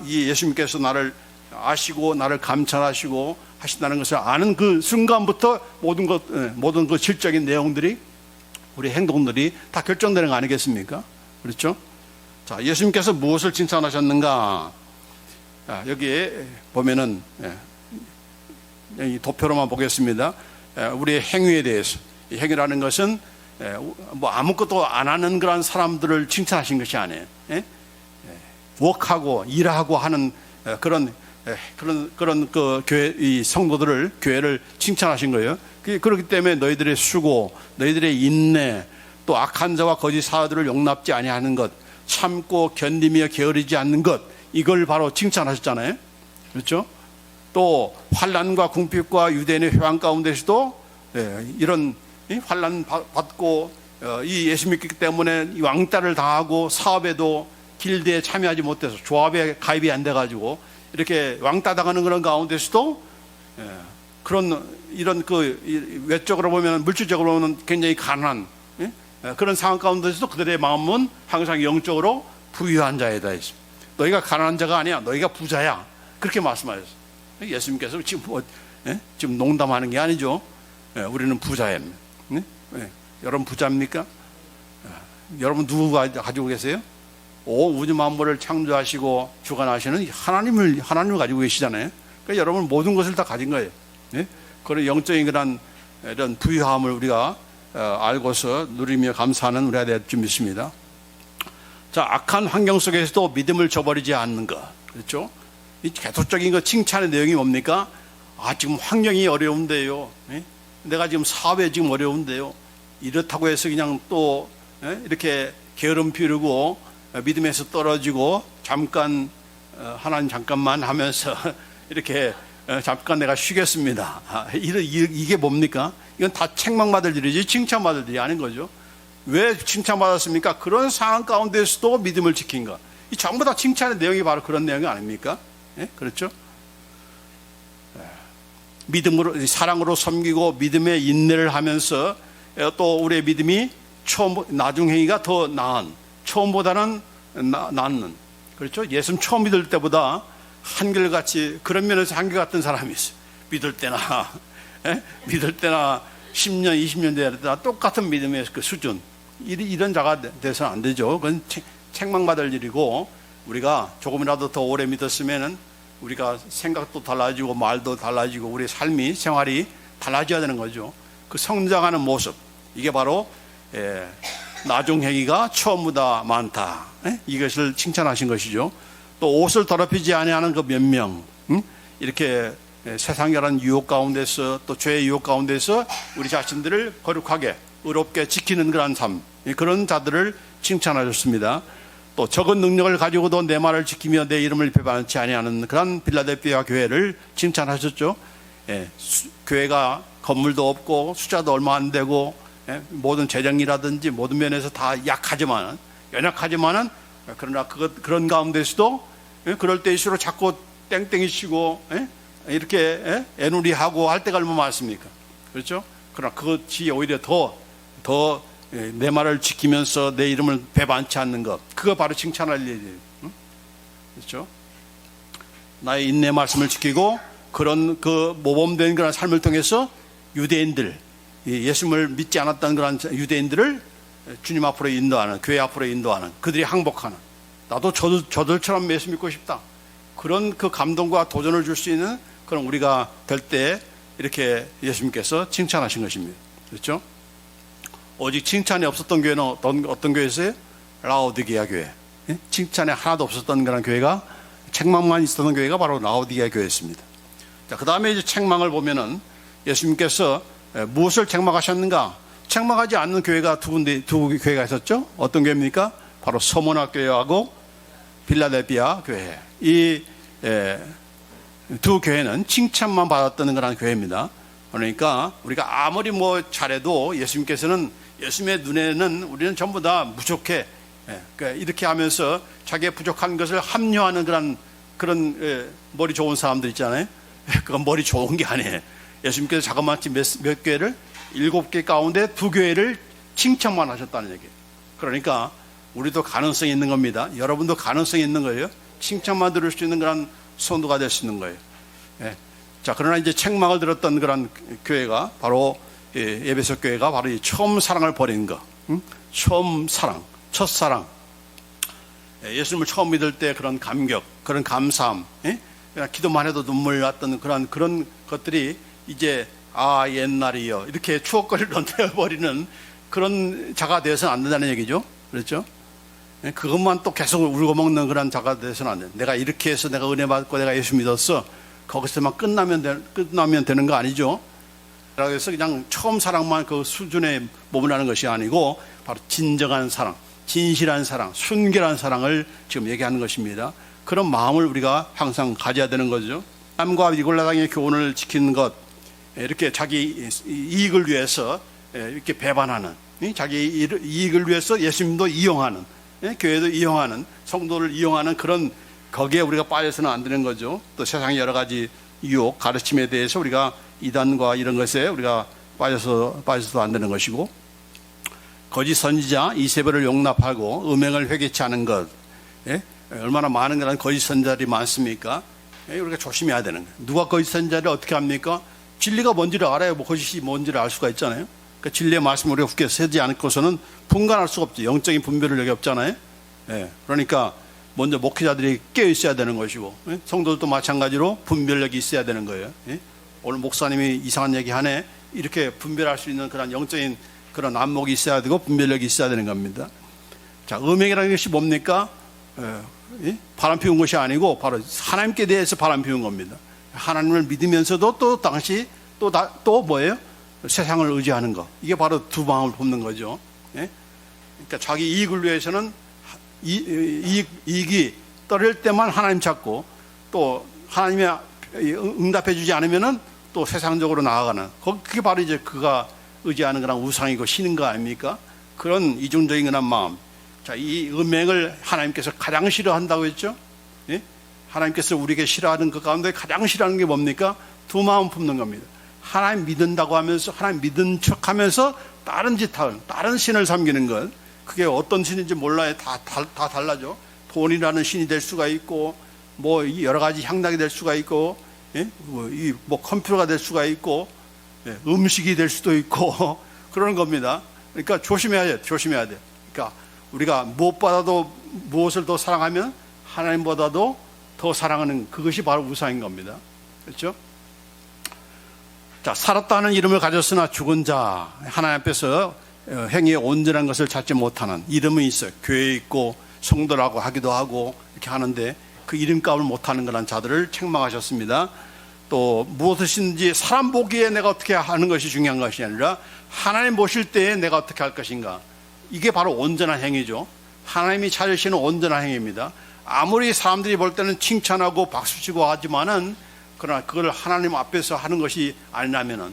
이 예수님께서 나를 아시고 나를 감찰하시고 하신다는 것을 아는 그 순간부터 모든 그 실적인 내용들이, 우리 행동들이 다 결정되는 거 아니겠습니까? 그렇죠? 자, 예수님께서 무엇을 칭찬하셨는가? 여기에 보면은 이 도표로만 보겠습니다. 우리의 행위에 대해서, 이 행위라는 것은 뭐 아무것도 안 하는 그런 사람들을 칭찬하신 것이 아니에요. 워크하고 일하고 하는 그런 그런 그 교회 이 성도들을 교회를 칭찬하신 거예요. 그렇기 때문에 너희들의 수고, 너희들의 인내, 또 악한 자와 거짓 사도들을 용납지 아니하는 것, 참고 견디며 게으르지 않는 것, 이걸 바로 칭찬하셨잖아요. 그렇죠? 또 환난과 궁핍과 유대인의 회방 가운데서도 이런 환난 받고 이 예수 믿기 때문에 왕따를 당하고 사업에도 길드에 참여하지 못해서 조합에 가입이 안 돼가지고 이렇게 왕따 당하는 그런 가운데서도 이런 그 외적으로 보면 물질적으로 보면 굉장히 가난한 그런 상황 가운데서도 그들의 마음은 항상 영적으로 부유한 자에다 있습니다. 너희가 가난한 자가 아니야, 너희가 부자야, 그렇게 말씀하셨어요. 예수님께서 지금 농담하는 게 아니죠. 우리는 부자예요. 여러분 부자입니까? 여러분 누구 가지고 계세요? 온 우주 만물을 창조하시고 주관하시는 하나님을 가지고 계시잖아요. 그러니까 여러분 모든 것을 다 가진 거예요. 그런 영적인 이런 부유함을 우리가 알고서 누리며 감사하는 우리가 될 줄 믿습니다. 자, 악한 환경 속에서도 믿음을 저버리지 않는 것, 그렇죠? 이 계속적인 그 칭찬의 내용이 뭡니까? 지금 환경이 어려운데요. 내가 지금 사업에 지금 어려운데요. 이렇다고 해서 그냥 또 이렇게 게으름 피우고 믿음에서 떨어지고 잠깐 하나님 잠깐만 하면서 이렇게 잠깐 내가 쉬겠습니다. 이게 뭡니까? 이건 다 책망받을 일이지 칭찬받을 일이 아닌 거죠. 왜 칭찬받았습니까? 그런 상황 가운데서도 믿음을 지킨 것. 이 전부 다 칭찬의 내용이 바로 그런 내용이 아닙니까? 그렇죠? 믿음으로, 사랑으로 섬기고 믿음의 인내를 하면서 또 우리의 믿음이 나중 행위가 더 나은, 처음보다는 낫는, 그렇죠? 예수님 처음 믿을 때보다 한결같이 그런 면에서 한결같은 사람이 있어요. 믿을 때나 10년, 20년 되다 똑같은 믿음의 그 수준, 이런 자가 돼서는 안 되죠. 그건 책망받을 일이고, 우리가 조금이라도 더 오래 믿었으면은 우리가 생각도 달라지고 말도 달라지고 우리 삶이 생활이 달라져야 되는 거죠. 그 성장하는 모습, 이게 바로 나중 행위가 처음보다 많다, 이것을 칭찬하신 것이죠. 또 옷을 더럽히지 아니하는 그 몇 명, 이렇게 세상이라는 유혹 가운데서 또 죄의 유혹 가운데서 우리 자신들을 거룩하게 의롭게 지키는 그런 삶, 그런 자들을 칭찬하셨습니다. 또 적은 능력을 가지고도 내 말을 지키며 내 이름을 배반치 아니하는 그런 빌라델피아 교회를 칭찬하셨죠. 교회가 건물도 없고 숫자도 얼마 안 되고 모든 재정이라든지 모든 면에서 다 연약하지만은 그러나 그런 가운데서도 그럴 때일수록 자꾸 땡땡이 치고 이렇게 애누리하고 할 때가 얼마나 많습니까? 그렇죠? 그러나 그것이 오히려 더 내 말을 지키면서 내 이름을 배반치 않는 것, 그거 바로 칭찬할 일이에요. 그렇죠? 나의 인내 말씀을 지키고 그런 그 모범된 그런 삶을 통해서 유대인들, 예수님을 믿지 않았던 그런 유대인들을 주님 앞으로 인도하는, 교회 앞으로 인도하는, 그들이 항복하는, 나도 저들처럼 예수 믿고 싶다, 그런 그 감동과 도전을 줄 수 있는 그런 우리가 될 때 이렇게 예수님께서 칭찬하신 것입니다. 그렇죠? 오직 칭찬이 없었던 교회는 어떤 교회였어요? 라오디게아 교회. 칭찬이 하나도 없었던 그런 교회가, 책망만 있었던 교회가 바로 라오디게아 교회였습니다. 자, 그 다음에 이제 책망을 보면은 예수님께서 무엇을 책망하셨는가? 책망하지 않는 교회가 두 교회가 있었죠? 어떤 교회입니까? 바로 서문학 교회하고 빌라델피아 교회. 이 두 교회는 칭찬만 받았던 그런 교회입니다. 그러니까 우리가 아무리 잘해도 예수님의 눈에는 우리는 전부 다 부족해. 그러니까 이렇게 하면서 자기의 부족한 것을 합리화하는 그런 머리 좋은 사람들 있잖아요. 그건 머리 좋은 게 아니에요. 예수님께서 자그마치 몇 교회를 7개 가운데 2교회를 칭찬만 하셨다는 얘기예요. 그러니까 우리도 가능성이 있는 겁니다. 여러분도 가능성이 있는 거예요. 칭찬만 들을 수 있는 그런 성도가 될 수 있는 거예요. 자, 그러나 이제 책망을 들었던 그런 교회가 바로 에베소 교회가 바로 이 처음 사랑을 버린 것, 처음 사랑, 첫사랑, 예수님을 처음 믿을 때 그런 감격, 그런 감사함, 그냥 기도만 해도 눈물 났던 그런 것들이 이제 옛날이요, 이렇게 추억거리를 던져버리는 그런 자가 되어서는 안 된다는 얘기죠. 그렇죠? 그것만 또 계속 울고 먹는 그런 자가 돼서는 안 돼. 내가 이렇게 해서 내가 은혜 받고 내가 예수 믿었어. 거기서만 끝나면 되는 거 아니죠. 그래서 그냥 처음 사랑만 그 수준에 머무르는 것이 아니고 바로 진정한 사랑, 진실한 사랑, 순결한 사랑을 지금 얘기하는 것입니다. 그런 마음을 우리가 항상 가져야 되는 거죠. 남과 니골라당의 교훈을 지키는 것, 이렇게 자기 이익을 위해서 이렇게 배반하는, 자기 이익을 위해서 예수님도 이용하는, 교회도 이용하는, 성도를 이용하는 그런 거기에 우리가 빠져서는 안 되는 거죠. 또 세상의 여러 가지 유혹, 가르침에 대해서 우리가 이단과 이런 것에 우리가 빠져서도 안 되는 것이고, 거짓 선지자 이세벨을 용납하고 음행을 회개치 않은 것, 얼마나 많은 그런 거짓 선지자들이 많습니까? 우리가 조심해야 되는 거예요. 누가 거짓 선지자를 어떻게 합니까? 진리가 뭔지를 알아야 뭐 거짓이 뭔지를 알 수가 있잖아요. 그러니까 진리의 말씀을 우리가 굳게 세지 않고서는 분간할 수가 없죠. 영적인 분별을 여기 없잖아요. 그러니까 먼저 목회자들이 깨어 있어야 되는 것이고, 성도들도 마찬가지로 분별력이 있어야 되는 거예요. 오늘 목사님이 이상한 얘기 하네. 이렇게 분별할 수 있는 그런 영적인 그런 안목이 있어야 되고 분별력이 있어야 되는 겁니다. 자, 음행이라는 것이 뭡니까? 바람 피운 것이 아니고 바로 하나님께 대해서 바람 피운 겁니다. 하나님을 믿으면서도 또 당시 또 뭐예요? 세상을 의지하는 것. 이게 바로 두 방울 뽑는 거죠. 그러니까 자기 이익을 위해서는 이익이 떨어질 때만 하나님 찾고, 또 하나님이 응답해 주지 않으면은 또 세상적으로 나아가는, 그게 바로 이제 그가 의지하는 그런 우상이고 신인 거 아닙니까? 그런 이중적인 그런 마음. 자, 이 음행을 하나님께서 가장 싫어한다고 했죠. 하나님께서 우리에게 싫어하는 그 가운데 가장 싫어하는 게 뭡니까? 두 마음 품는 겁니다. 하나님 믿는다고 하면서, 하나님 믿은 척 하면서 다른 다른 신을 섬기는 것. 그게 어떤 신인지 몰라요. 다 달라져. 돈이라는 신이 될 수가 있고, 뭐 여러 가지 향락이 될 수가 있고, 뭐 컴퓨터가 될 수가 있고, 음식이 될 수도 있고 그러는 겁니다. 그러니까 조심해야 돼. 그러니까 우리가 무엇을 더 사랑하면 하나님보다도 더 사랑하는, 그것이 바로 우상인 겁니다. 그렇죠? 자, 살았다는 이름을 가졌으나 죽은 자, 하나님 앞에서 행위에 온전한 것을 찾지 못하는 이름은 있어요. 교회에 있고 성도라고 하기도 하고 이렇게 하는데 그 이름값을 못하는 그런 자들을 책망하셨습니다. 또 무엇이든지 사람 보기에 내가 어떻게 하는 것이 중요한 것이 아니라 하나님 보실 때에 내가 어떻게 할 것인가, 이게 바로 온전한 행위죠. 하나님이 찾으시는 온전한 행위입니다. 아무리 사람들이 볼 때는 칭찬하고 박수치고 하지만은, 그러나 그걸 하나님 앞에서 하는 것이 아니라면은,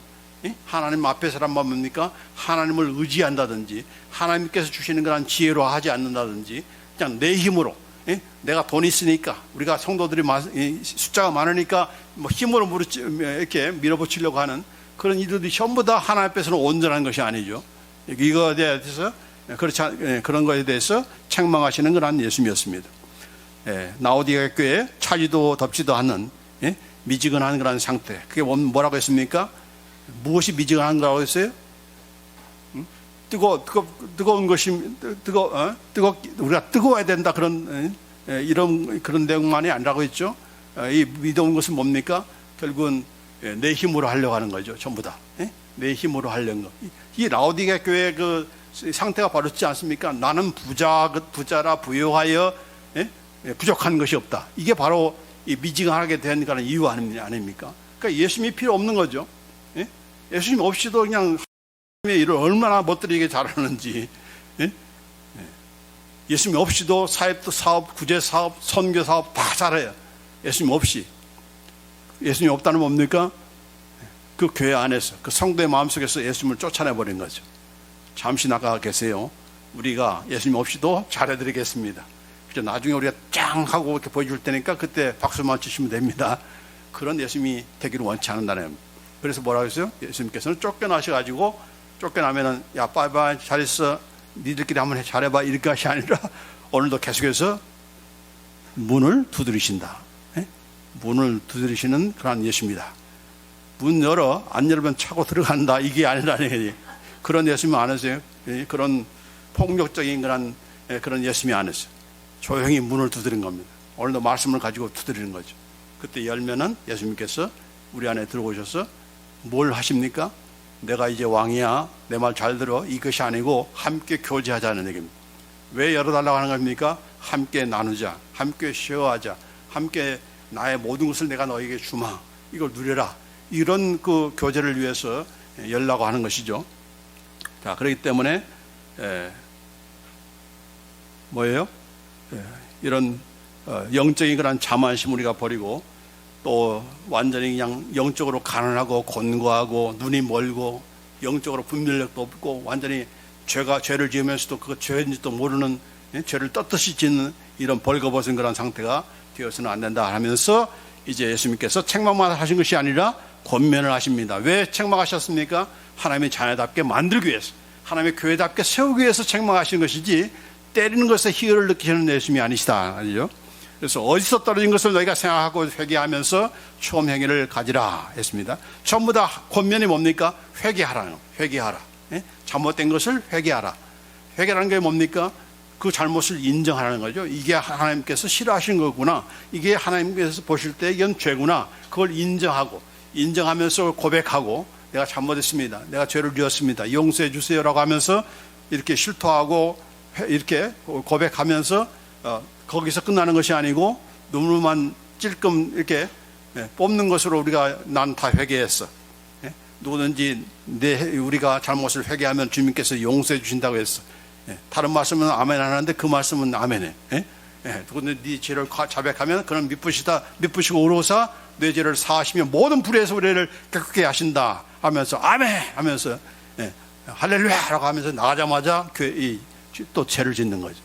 하나님 앞에서란 말 뭡니까? 하나님을 의지한다든지 하나님께서 주시는 그런 지혜로 하지 않는다든지, 그냥 내 힘으로, 내가 돈 있으니까, 우리가 성도들이 숫자가 많으니까 뭐 힘으로 이렇게 밀어붙이려고 하는 그런 이들이 전부 다 하나님 앞에서는 온전한 것이 아니죠. 이거에 대해서 그런 거에 대해서 책망하시는 그런 예수님이었습니다. 라오디게아 교회 차지도 덥지도 않는 미지근한 그런 상태. 그게 뭐라고 했습니까? 무엇이 미지근한 거라고 했어요? 뜨거운 것이 우리가 뜨거워야 된다, 그런 그런 내용만이 아니라고 했죠. 이 미더운 것은 뭡니까? 결국은 내 힘으로 하려고 하는 거죠. 전부 다 내 힘으로 하려는 거. 이 라오디게아 교회 그 상태가 바르지 않습니까? 나는 부자라 부유하여 부족한 것이 없다. 이게 바로 이 미지근하게 된 그런 이유 아닙니까? 그러니까 예수님이 필요 없는 거죠. 예수님 없이도 그냥 하나님의 일을 얼마나 멋들이게 잘하는지, 예수님 없이도 사업, 구제 사업, 선교 사업 다 잘해요. 예수님 없이. 예수님 없다는 뭡니까? 그 교회 안에서, 그 성도의 마음속에서 예수님을 쫓아내버린 거죠. 잠시 나가 계세요. 우리가 예수님 없이도 잘해드리겠습니다. 나중에 우리가 짱 하고 이렇게 보여줄 테니까 그때 박수만 치시면 됩니다. 그런 예수님이 되기를 원치 않는다는 겁니다. 그래서 뭐라고 했어요? 예수님께서는 쫓겨나셔가지고, 쫓겨나면은 야 빠이빠이 잘했어, 니들끼리 한번 잘해봐, 이렇게 것이 아니라 오늘도 계속해서 문을 두드리신다. 문을 두드리시는 그런 예수입니다. 문 열어, 안 열면 차고 들어간다, 이게 아니라는 거지. 그런 예수님 안 하세요. 그런 폭력적인 그런 예수님이 안 했어요. 조용히 문을 두드린 겁니다. 오늘도 말씀을 가지고 두드리는 거죠. 그때 열면은 예수님께서 우리 안에 들어오셔서 뭘 하십니까? 내가 이제 왕이야, 내 말 잘 들어, 이것이 아니고 함께 교제하자는 얘기입니다. 왜 열어달라고 하는 겁니까? 함께 나누자, 함께 쉐어하자, 함께 나의 모든 것을 내가 너에게 주마, 이걸 누려라, 이런 그 교제를 위해서 열라고 하는 것이죠. 자, 그렇기 때문에 뭐예요? 이런 영적인 그런 자만심 우리가 버리고, 또 완전히 그냥 영적으로 가난하고 곤고하고 눈이 멀고 영적으로 분별력도 없고 완전히 죄를 지으면서도 그 죄인지도 모르는, 죄를 떳떳이 짓는 이런 벌거벗은 그런 상태가 되어서는 안 된다 하면서, 이제 예수님께서 책망만 하신 것이 아니라 권면을 하십니다. 왜 책망하셨습니까? 하나님의 자녀답게 만들기 위해서, 하나님의 교회답게 세우기 위해서 책망하신 것이지 때리는 것에 희열을 느끼시는 예수님이 아니시다, 아니죠? 그래서 어디서 떨어진 것을 너희가 생각하고 회개하면서 처음 행위를 가지라 했습니다. 전부 다 권면이 뭡니까? 회개하라는 거. 회개하라. 잘못된 것을 회개하라. 회개라는 게 뭡니까? 그 잘못을 인정하라는 거죠. 이게 하나님께서 싫어하시는 거구나, 이게 하나님께서 보실 때 이건 죄구나, 그걸 인정하면서 고백하고, 내가 잘못했습니다, 내가 죄를 지었습니다, 용서해 주세요라고 하면서 이렇게 실토하고 이렇게 고백하면서 거기서 끝나는 것이 아니고 눈물만 찔끔 이렇게 뽑는 것으로 우리가 난 다 회개했어. 누구든지 우리가 잘못을 회개하면 주님께서 용서해 주신다고 했어. 다른 말씀은 아멘 안 하는데 그 말씀은 아멘해. 누구든지 네 죄를 자백하면 그는 미쁘시고 의로사 내 죄를 사하시며 모든 불의에서 우리를 깨끗게 하신다 하면서 아멘 하면서 할렐루야라고 하면서 나가자마자 또 죄를 짓는 거죠.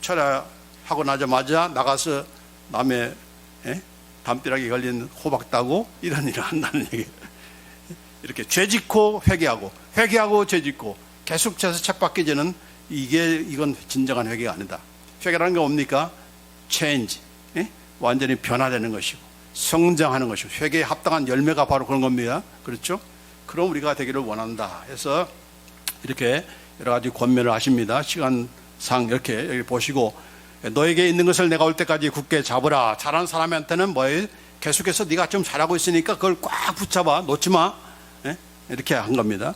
철야하고 나자마자 나가서 남의 담벼락에 걸린 호박 따고 이런 일을 한다는 얘기예요. 이렇게 죄 짓고 회개하고 죄 짓고 계속해서 책받기지는 이건 진정한 회개가 아니다. 회개라는 게 뭡니까? 체인지, 완전히 변화되는 것이고 성장하는 것이고, 회개에 합당한 열매가 바로 그런 겁니다. 그렇죠? 그럼 우리가 되기를 원한다 해서 이렇게 여러 가지 권면을 하십니다. 시간상 이렇게 여기 보시고, 너에게 있는 것을 내가 올 때까지 굳게 잡으라. 잘하는 사람한테는 뭐예요? 계속해서 네가 좀 잘하고 있으니까 그걸 꽉 붙잡아 놓지 마, 이렇게 한 겁니다.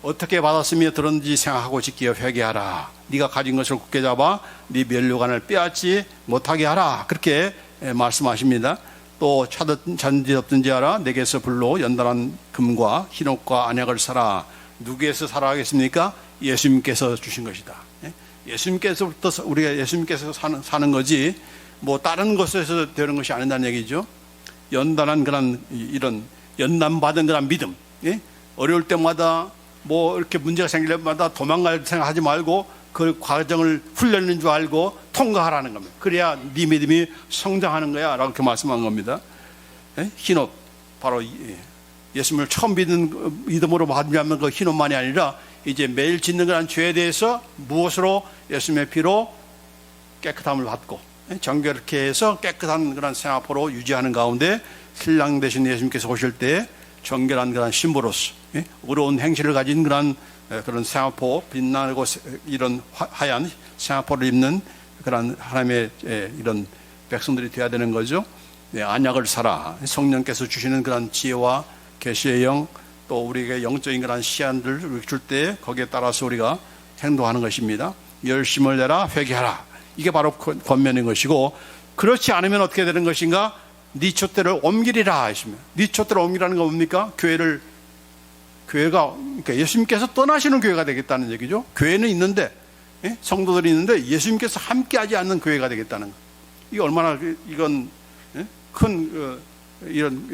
어떻게 받았으며 들었는지 생각하고 지키어 회개하라. 네가 가진 것을 굳게 잡아 네 면류관을 빼앗지 못하게 하라. 그렇게 말씀하십니다. 또 잔디 없든지 하라. 내게서 불로 연단한 금과 흰옷과 안약을 사라. 누구에서 사라 하겠습니까? 예수님께서 주신 것이다. 예수님께서부터 우리가 예수님께서 사는 거지 뭐 다른 것에서 되는 것이 아니라는 얘기죠. 연단한 그런 이런 연단받은 그런 믿음, 어려울 때마다 뭐 이렇게 문제가 생길 때마다 도망갈 생각하지 말고 그 과정을 훈련인 줄 알고 통과하라는 겁니다. 그래야 네 믿음이 성장하는 거야 라고 이렇게 말씀한 겁니다. 흰옷, 바로 예수님을 처음 믿음으로 받으면 그 흰옷만이 아니라 이제 매일 짓는 그런 죄에 대해서 무엇으로? 예수님의 피로 깨끗함을 받고 정결케 해서 깨끗한 그런 생활포로 유지하는 가운데 신랑 되신 예수님께서 오실 때 정결한 그런 신부로서 의로운 행실을 가진 그런 생활포, 빛나고 이런 하얀 생활포를 입는 그런 하나님의 이런 백성들이 되어야 되는 거죠. 안약을 사라. 성령께서 주시는 그런 지혜와 계시의 영, 또 우리에게 영적인 그런 시안들을 줄 때 거기에 따라서 우리가 행동하는 것입니다. 열심을 내라, 회개하라. 이게 바로 권면인 것이고, 그렇지 않으면 어떻게 되는 것인가? 네 촛대를 옮기리라 하십니다. 네 촛대를 옮기라는 건 뭡니까? 교회가 그러니까 예수님께서 떠나시는 교회가 되겠다는 얘기죠. 교회는 있는데, 성도들이 있는데 예수님께서 함께하지 않는 교회가 되겠다는 거. 이게 얼마나 이건 큰 이런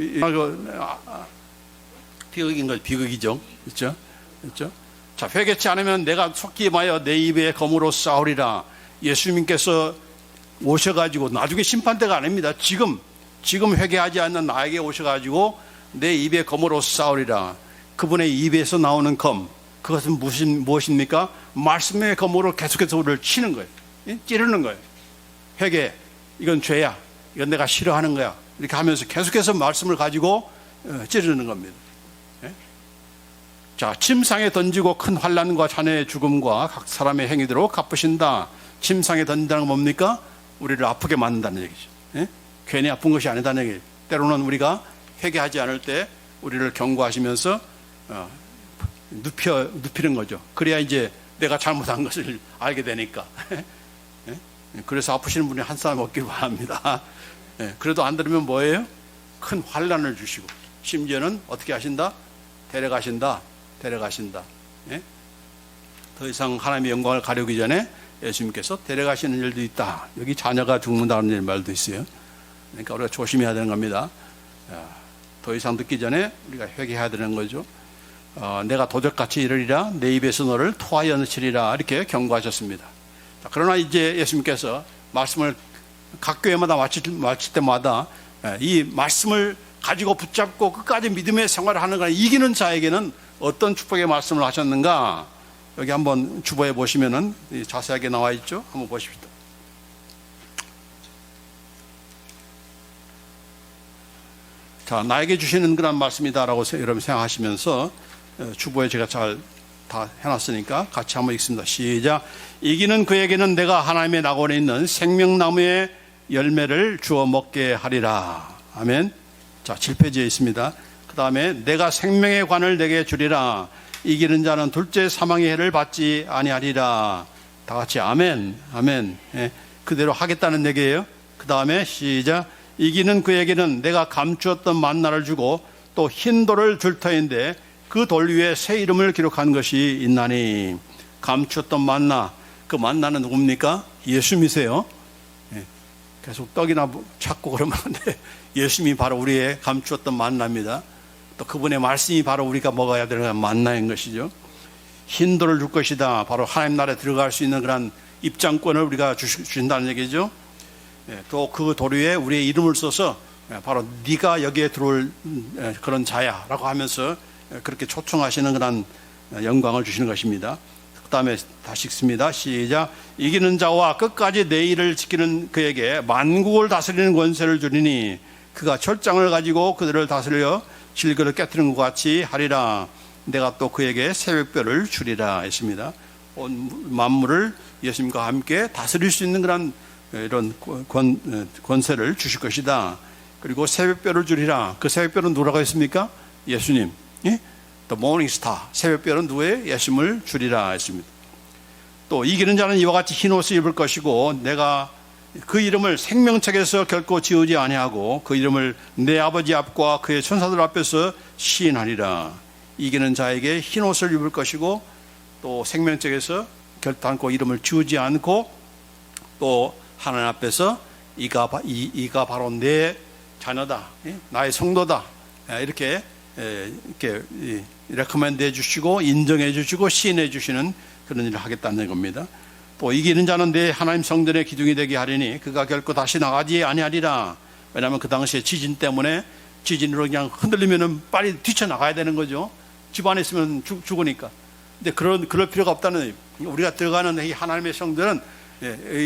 비극인 거죠. 비극이죠. 그렇죠? 그렇죠? 자, 회개치 않으면 내가 속기 마여 내 입에 검으로 싸우리라. 예수님께서 오셔가지고 나중에 심판대가 아닙니다. 지금 회개하지 않는 나에게 오셔가지고 내 입에 검으로 싸우리라. 그분의 입에서 나오는 검, 그것은 무엇입니까? 말씀의 검으로 계속해서 우리를 치는 거예요. 찌르는 거예요. 회개, 이건 죄야. 이건 내가 싫어하는 거야. 이렇게 하면서 계속해서 말씀을 가지고 찌르는 겁니다. 자, 침상에 던지고 큰 환난과 자네의 죽음과 각 사람의 행위대로 갚으신다. 침상에 던진다는 건 뭡니까? 우리를 아프게 만든다는 얘기죠. 괜히 아픈 것이 아니다는 얘기예요. 때로는 우리가 회개하지 않을 때 우리를 경고하시면서 눕히는 거죠. 그래야 이제 내가 잘못한 것을 알게 되니까. 그래서 아프시는 분이 한 사람 없길 바랍니다. 그래도 안 들으면 뭐예요? 큰 환난을 주시고, 심지어는 어떻게 하신다? 데려가신다. 더 이상 하나님의 영광을 가려기 전에 예수님께서 데려가시는 일도 있다. 여기 자녀가 죽는다는 말도 있어요. 그러니까 우리가 조심해야 되는 겁니다. 더 이상 듣기 전에 우리가 회개해야 되는 거죠. 내가 도적같이 이르리라, 내 입에서 너를 토하여 넣으리라, 이렇게 경고하셨습니다. 자, 그러나 이제 예수님께서 말씀을 각 교회마다 마칠 때마다 이 말씀을 가지고 붙잡고 끝까지 믿음의 생활을 하는 걸 이기는 자에게는 어떤 축복의 말씀을 하셨는가? 여기 한번 주보에 보시면은 자세하게 나와 있죠. 한번 보십시오. 자, 나에게 주시는 그런 말씀이다라고 여러분 생각하시면서 주보에 제가 잘 다 해놨으니까 같이 한번 읽습니다. 시작. 이기는 그에게는 내가 하나님의 낙원에 있는 생명나무의 열매를 주어 먹게 하리라. 아멘. 자, 7페이지에 있습니다. 그 다음에 내가 생명의 관을 내게 주리라. 이기는 자는 둘째 사망의 해를 받지 아니하리라. 다 같이 아멘. 아멘. 그대로 하겠다는 얘기예요. 그 다음에 시작. 이기는 그에게는 내가 감추었던 만나를 주고 또 흰 돌을 줄 터인데 그 돌 위에 새 이름을 기록한 것이 있나니. 감추었던 만나, 그 만나는 누굽니까? 예수님이세요. 계속 떡이나 찾고 그러면 안 돼. 예수님이 바로 우리의 감추었던 만나입니다. 또 그분의 말씀이 바로 우리가 먹어야 되는 만나인 것이죠. 흰 돌을 줄 것이다. 바로 하나님 나라에 들어갈 수 있는 그런 입장권을 우리가 주신다는 얘기죠. 또 그 돌 위에 우리의 이름을 써서 바로 네가 여기에 들어올 그런 자야라고 하면서 그렇게 초청하시는 그런 영광을 주시는 것입니다. 그 다음에 다시 읽습니다. 시작. 이기는 자와 끝까지 내 일을 지키는 그에게 만국을 다스리는 권세를 주리니 그가 철장을 가지고 그들을 다스려 질그를 깨뜨리는 것 같이 하리라. 내가 또 그에게 새벽별을 주리라 했습니다. 온 만물을 예수님과 함께 다스릴 수 있는 그런 이런 권세를 주실 것이다. 그리고 새벽별을 주리라. 그 새벽별은 누구라고 했습니까? 예수님. The morning star. 새벽별은 누구예요? 예수님을 주리라 했습니다. 또 이기는 자는 이와 같이 흰 옷을 입을 것이고 내가 그 이름을 생명책에서 결코 지우지 아니하고 그 이름을 내 아버지 앞과 그의 천사들 앞에서 시인하리라. 이기는 자에게 흰 옷을 입을 것이고 또 생명책에서 결단코 이름을 지우지 않고 또 하나님 앞에서 이가 바로 내 자녀다, 나의 성도다, 이렇게 레코멘드 해주시고 인정해 주시고 시인해 주시는 그런 일을 하겠다는 겁니다. 또 이기는 자는 내 하나님 성전의 기둥이 되게 하리니 그가 결코 다시 나가지 아니하리라. 왜냐하면 그 당시에 지진 때문에 지진으로 그냥 흔들리면은 빨리 뛰쳐나가야 되는 거죠. 집 안에 있으면 죽으니까. 근데 그럴 필요가 없다는, 우리가 들어가는 이 하나님의 성전은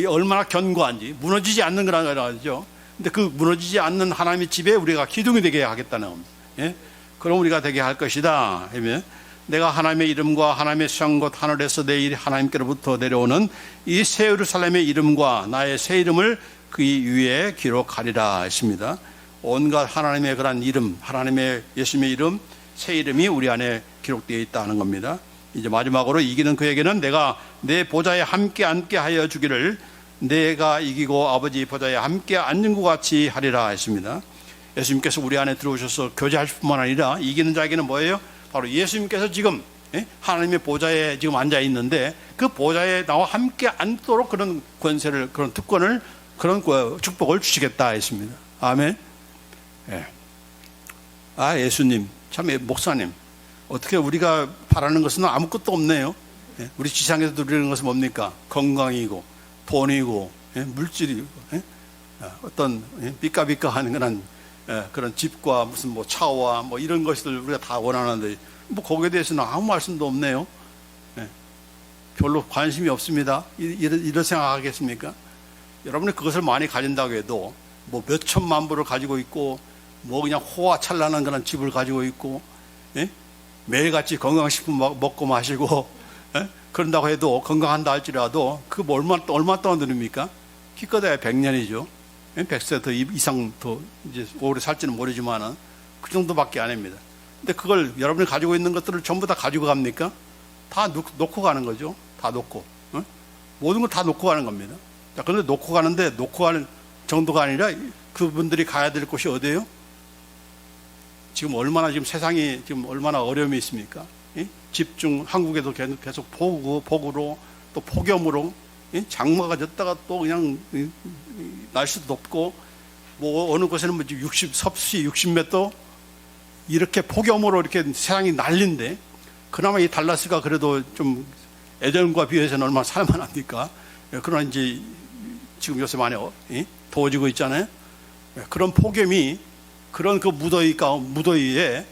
얼마나 견고한지 무너지지 않는 거라죠. 근데 그 무너지지 않는 하나님의 집에 우리가 기둥이 되게 하겠다는 겁니다. 그럼 우리가 되게 할 것이다. 하면 내가 하나님의 이름과 하나님의 수장 곧 하늘에서 내일 하나님께로부터 내려오는 이 새 예루살렘의 이름과 나의 새 이름을 그 위에 기록하리라 했습니다. 온갖 하나님의 그런 이름, 하나님의 예수님의 이름, 새 이름이 우리 안에 기록되어 있다는 겁니다. 이제 마지막으로 이기는 그에게는 내가 내 보좌에 함께 앉게 하여 주기를 내가 이기고 아버지 보좌에 함께 앉는 것 같이 하리라 했습니다. 예수님께서 우리 안에 들어오셔서 교제하실 뿐만 아니라 이기는 자에게는 뭐예요? 바로 예수님께서 지금 하나님의 보좌에 지금 앉아 있는데 그 보좌에 나와 함께 앉도록 그런 권세를, 그런 특권을, 그런 축복을 주시겠다 했습니다. 아멘. 예수님, 참 목사님, 어떻게 우리가 바라는 것은 아무것도 없네요. 우리 지상에서 누리는 것은 뭡니까? 건강이고 돈이고 물질이고 어떤 삐까삐까 하는 그런 집과 무슨 뭐 차와 뭐 이런 것들 우리가 다 원하는데 뭐 거기에 대해서는 아무 말씀도 없네요. 별로 관심이 없습니다. 이런 생각하겠습니까? 여러분이 그것을 많이 가진다고 해도 뭐 몇 천만 불을 가지고 있고 뭐 그냥 호화찬란한 그런 집을 가지고 있고 매일같이 건강식품 먹고 마시고 그런다고 해도 건강한다 할지라도 그 얼마 동안 드립니까? 기껏해야 100년이죠. 100세 더 이상 더 이제 오래 살지는 모르지만은 그 정도밖에 안 합니다. 근데 그걸 여러분이 가지고 있는 것들을 전부 다 가지고 갑니까? 다 놓고 가는 거죠. 다 놓고, 모든 걸 다 놓고 가는 겁니다. 자, 그런데 놓고 가는데 놓고 가는 정도가 아니라 그분들이 가야 될 곳이 어디예요? 지금 얼마나 지금 세상이 지금 얼마나 어려움이 있습니까? 집중, 한국에도 계속 폭우로 또 폭염으로 장마가 졌다가 또 그냥 날씨도 덥고 뭐 어느 곳에는 뭐 섭씨 60m 이렇게 폭염으로 이렇게 세상이 난린데 그나마 이 달라스가 그래도 좀 예전과 비교해서는 얼마나 살만합니까? 그러나 이제 지금 요새 많이 더워지고 있잖아요. 그런 폭염이 그런 그 무더위에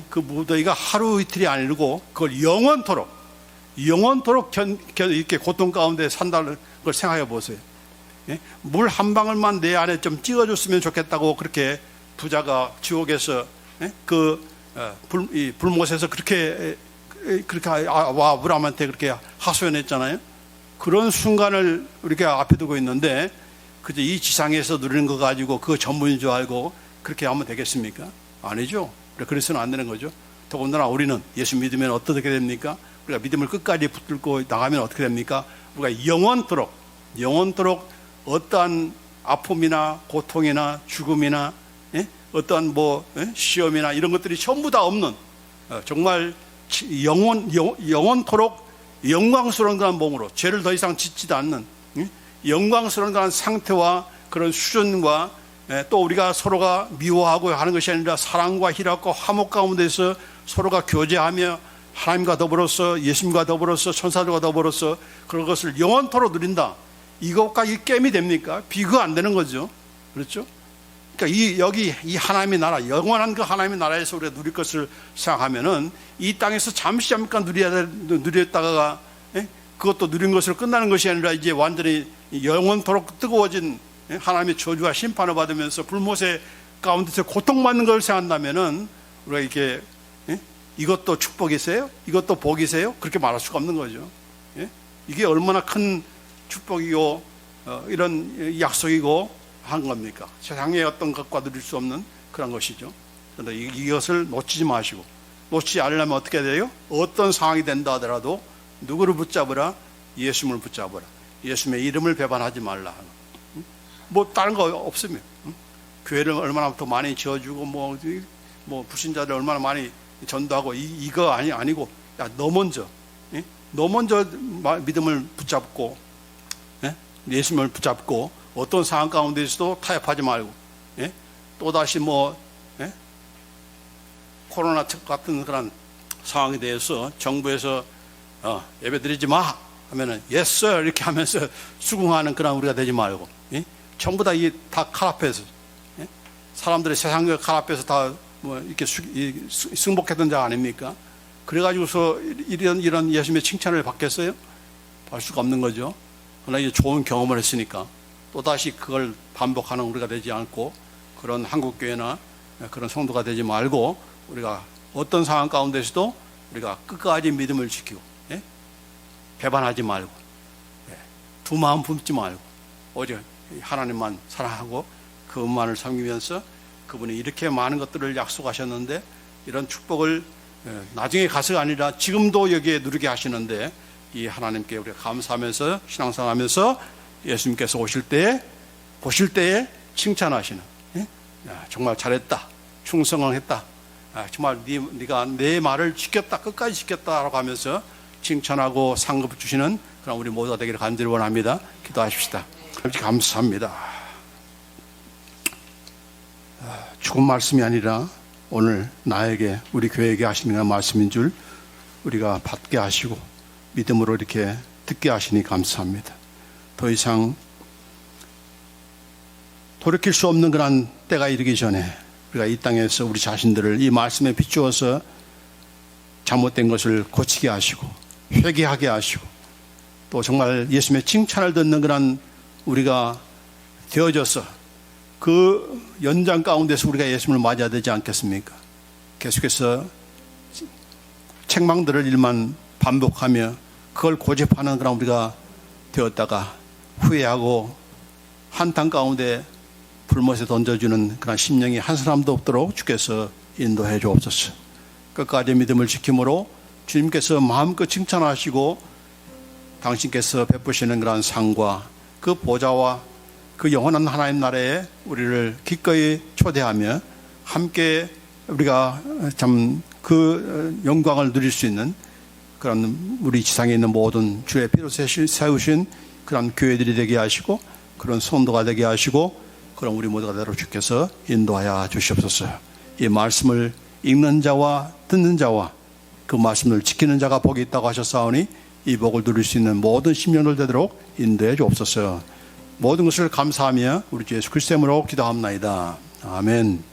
그 무더위가 하루 이틀이 아니고 그걸 영원토록 이렇게 고통 가운데 산다는 걸 생각해 보세요. 물 한 방울만 내 안에 좀 찍어줬으면 좋겠다고 그렇게 부자가 지옥에서 불못에서 그렇게 아브라함한테 그렇게 하소연했잖아요. 그런 순간을 우리가 앞에 두고 있는데 그저 이 지상에서 누리는 거 가지고 그거 전부인 줄 알고 그렇게 하면 되겠습니까? 아니죠. 그래서는 안 되는 거죠. 더군다나 우리는 예수 믿으면 어떻게 됩니까? 우리가 믿음을 끝까지 붙들고 나가면 어떻게 됩니까? 우리가 영원토록 어떠한 아픔이나 고통이나 죽음이나 어떠한 시험이나 이런 것들이 전부 다 없는 정말 영원토록 영광스러운 그런 몸으로 죄를 더 이상 짓지도 않는 영광스러운 그런 상태와 그런 수준과 또 우리가 서로가 미워하고 하는 것이 아니라 사랑과 희락과 화목 가운데서 서로가 교제하며 하나님과 더불어서 예수님과 더불어서 천사들과 더불어서 그런 것을 영원토록 누린다. 이것까지 게임이 됩니까? 비교가 안 되는 거죠. 그렇죠? 그러니까 여기 이 하나님의 나라, 영원한 그 하나님의 나라에서 우리가 누릴 것을 생각하면은 이 땅에서 잠깐 누렸다가 그것도 누린 것으로 끝나는 것이 아니라 이제 완전히 영원토록 뜨거워진 하나님의 저주와 심판을 받으면서 불못의 가운데서 고통받는 걸 생각한다면은 우리가 이렇게 이것도 축복이세요? 이것도 복이세요? 그렇게 말할 수가 없는 거죠. 이게 얼마나 큰 축복이고 이런 약속이고 한 겁니까? 세상에 어떤 것과 누릴 수 없는 그런 것이죠. 그런데 이것을 놓치지 마시고 놓치지 않으려면 어떻게 돼요? 어떤 상황이 된다 하더라도 누구를 붙잡으라? 예수님을 붙잡으라. 예수님의 이름을 배반하지 말라. 뭐 다른 거 없으면 교회를 얼마나 더 많이 지어주고 뭐 불신자들 얼마나 많이 전도하고 이거 아니고 야, 너 먼저 믿음을 붙잡고 예수님을 붙잡고 어떤 상황 가운데서도 타협하지 말고 또다시 코로나 같은 그런 상황에 대해서 정부에서 예배드리지 마 하면은 yes sir 이렇게 하면서 수긍하는 그런 우리가 되지 말고 전부 다 칼 앞에서 사람들의 세상의 칼 앞에서 다 이렇게 승복했던 자 아닙니까? 그래가지고서 이런 예수님의 칭찬을 받겠어요? 받을 수가 없는 거죠. 그러나 이제 좋은 경험을 했으니까 또다시 그걸 반복하는 우리가 되지 않고 그런 한국교회나 그런 성도가 되지 말고 우리가 어떤 상황 가운데서도 우리가 끝까지 믿음을 지키고 배반하지 말고 두 마음 품지 말고 오직 하나님만 사랑하고 그분만을 섬기면서 그분이 이렇게 많은 것들을 약속하셨는데 이런 축복을 나중에 가서가 아니라 지금도 여기에 누리게 하시는데 이 하나님께 우리가 감사하면서 신앙생활하면서 예수님께서 보실 때에 칭찬하시는 정말 잘했다, 충성했다, 정말 네가 내 말을 지켰다, 끝까지 지켰다라고 하면서 칭찬하고 상급 주시는 그런 우리 모두가 되기를 간절히 원합니다. 기도하십시다. 감사합니다. 죽은 말씀이 아니라 오늘 나에게 우리 교회에게 하시는 말씀인 줄 우리가 받게 하시고 믿음으로 이렇게 듣게 하시니 감사합니다. 더 이상 돌이킬 수 없는 그런 때가 이르기 전에 우리가 이 땅에서 우리 자신들을 이 말씀에 비추어서 잘못된 것을 고치게 하시고 회개하게 하시고 또 정말 예수님의 칭찬을 듣는 그런 우리가 되어져서 그 연장 가운데서 우리가 예수님을 맞아야 되지 않겠습니까? 계속해서 책망들을 일만 반복하며 그걸 고집하는 그런 우리가 되었다가 후회하고 한탄 가운데 불못에 던져주는 그런 심령이 한 사람도 없도록 주께서 인도해 주옵소서. 끝까지 믿음을 지킴으로 주님께서 마음껏 칭찬하시고 당신께서 베푸시는 그러한 상과 그 보좌와 그 영원한 하나님 나라에 우리를 기꺼이 초대하며 함께 우리가 참 그 영광을 누릴 수 있는 그런 우리 지상에 있는 모든 주의 피로 세우신 그런 교회들이 되게 하시고 그런 성도가 되게 하시고 그런 우리 모두가 되도록 주께서 인도하여 주시옵소서. 이 말씀을 읽는 자와 듣는 자와 그 말씀을 지키는 자가 복이 있다고 하셨사오니 이 복을 누릴 수 있는 모든 심령들 되도록 인도해 주옵소서. 모든 것을 감사하며 우리 주 예수 그리스도의 이름으로 기도합나이다. 아멘.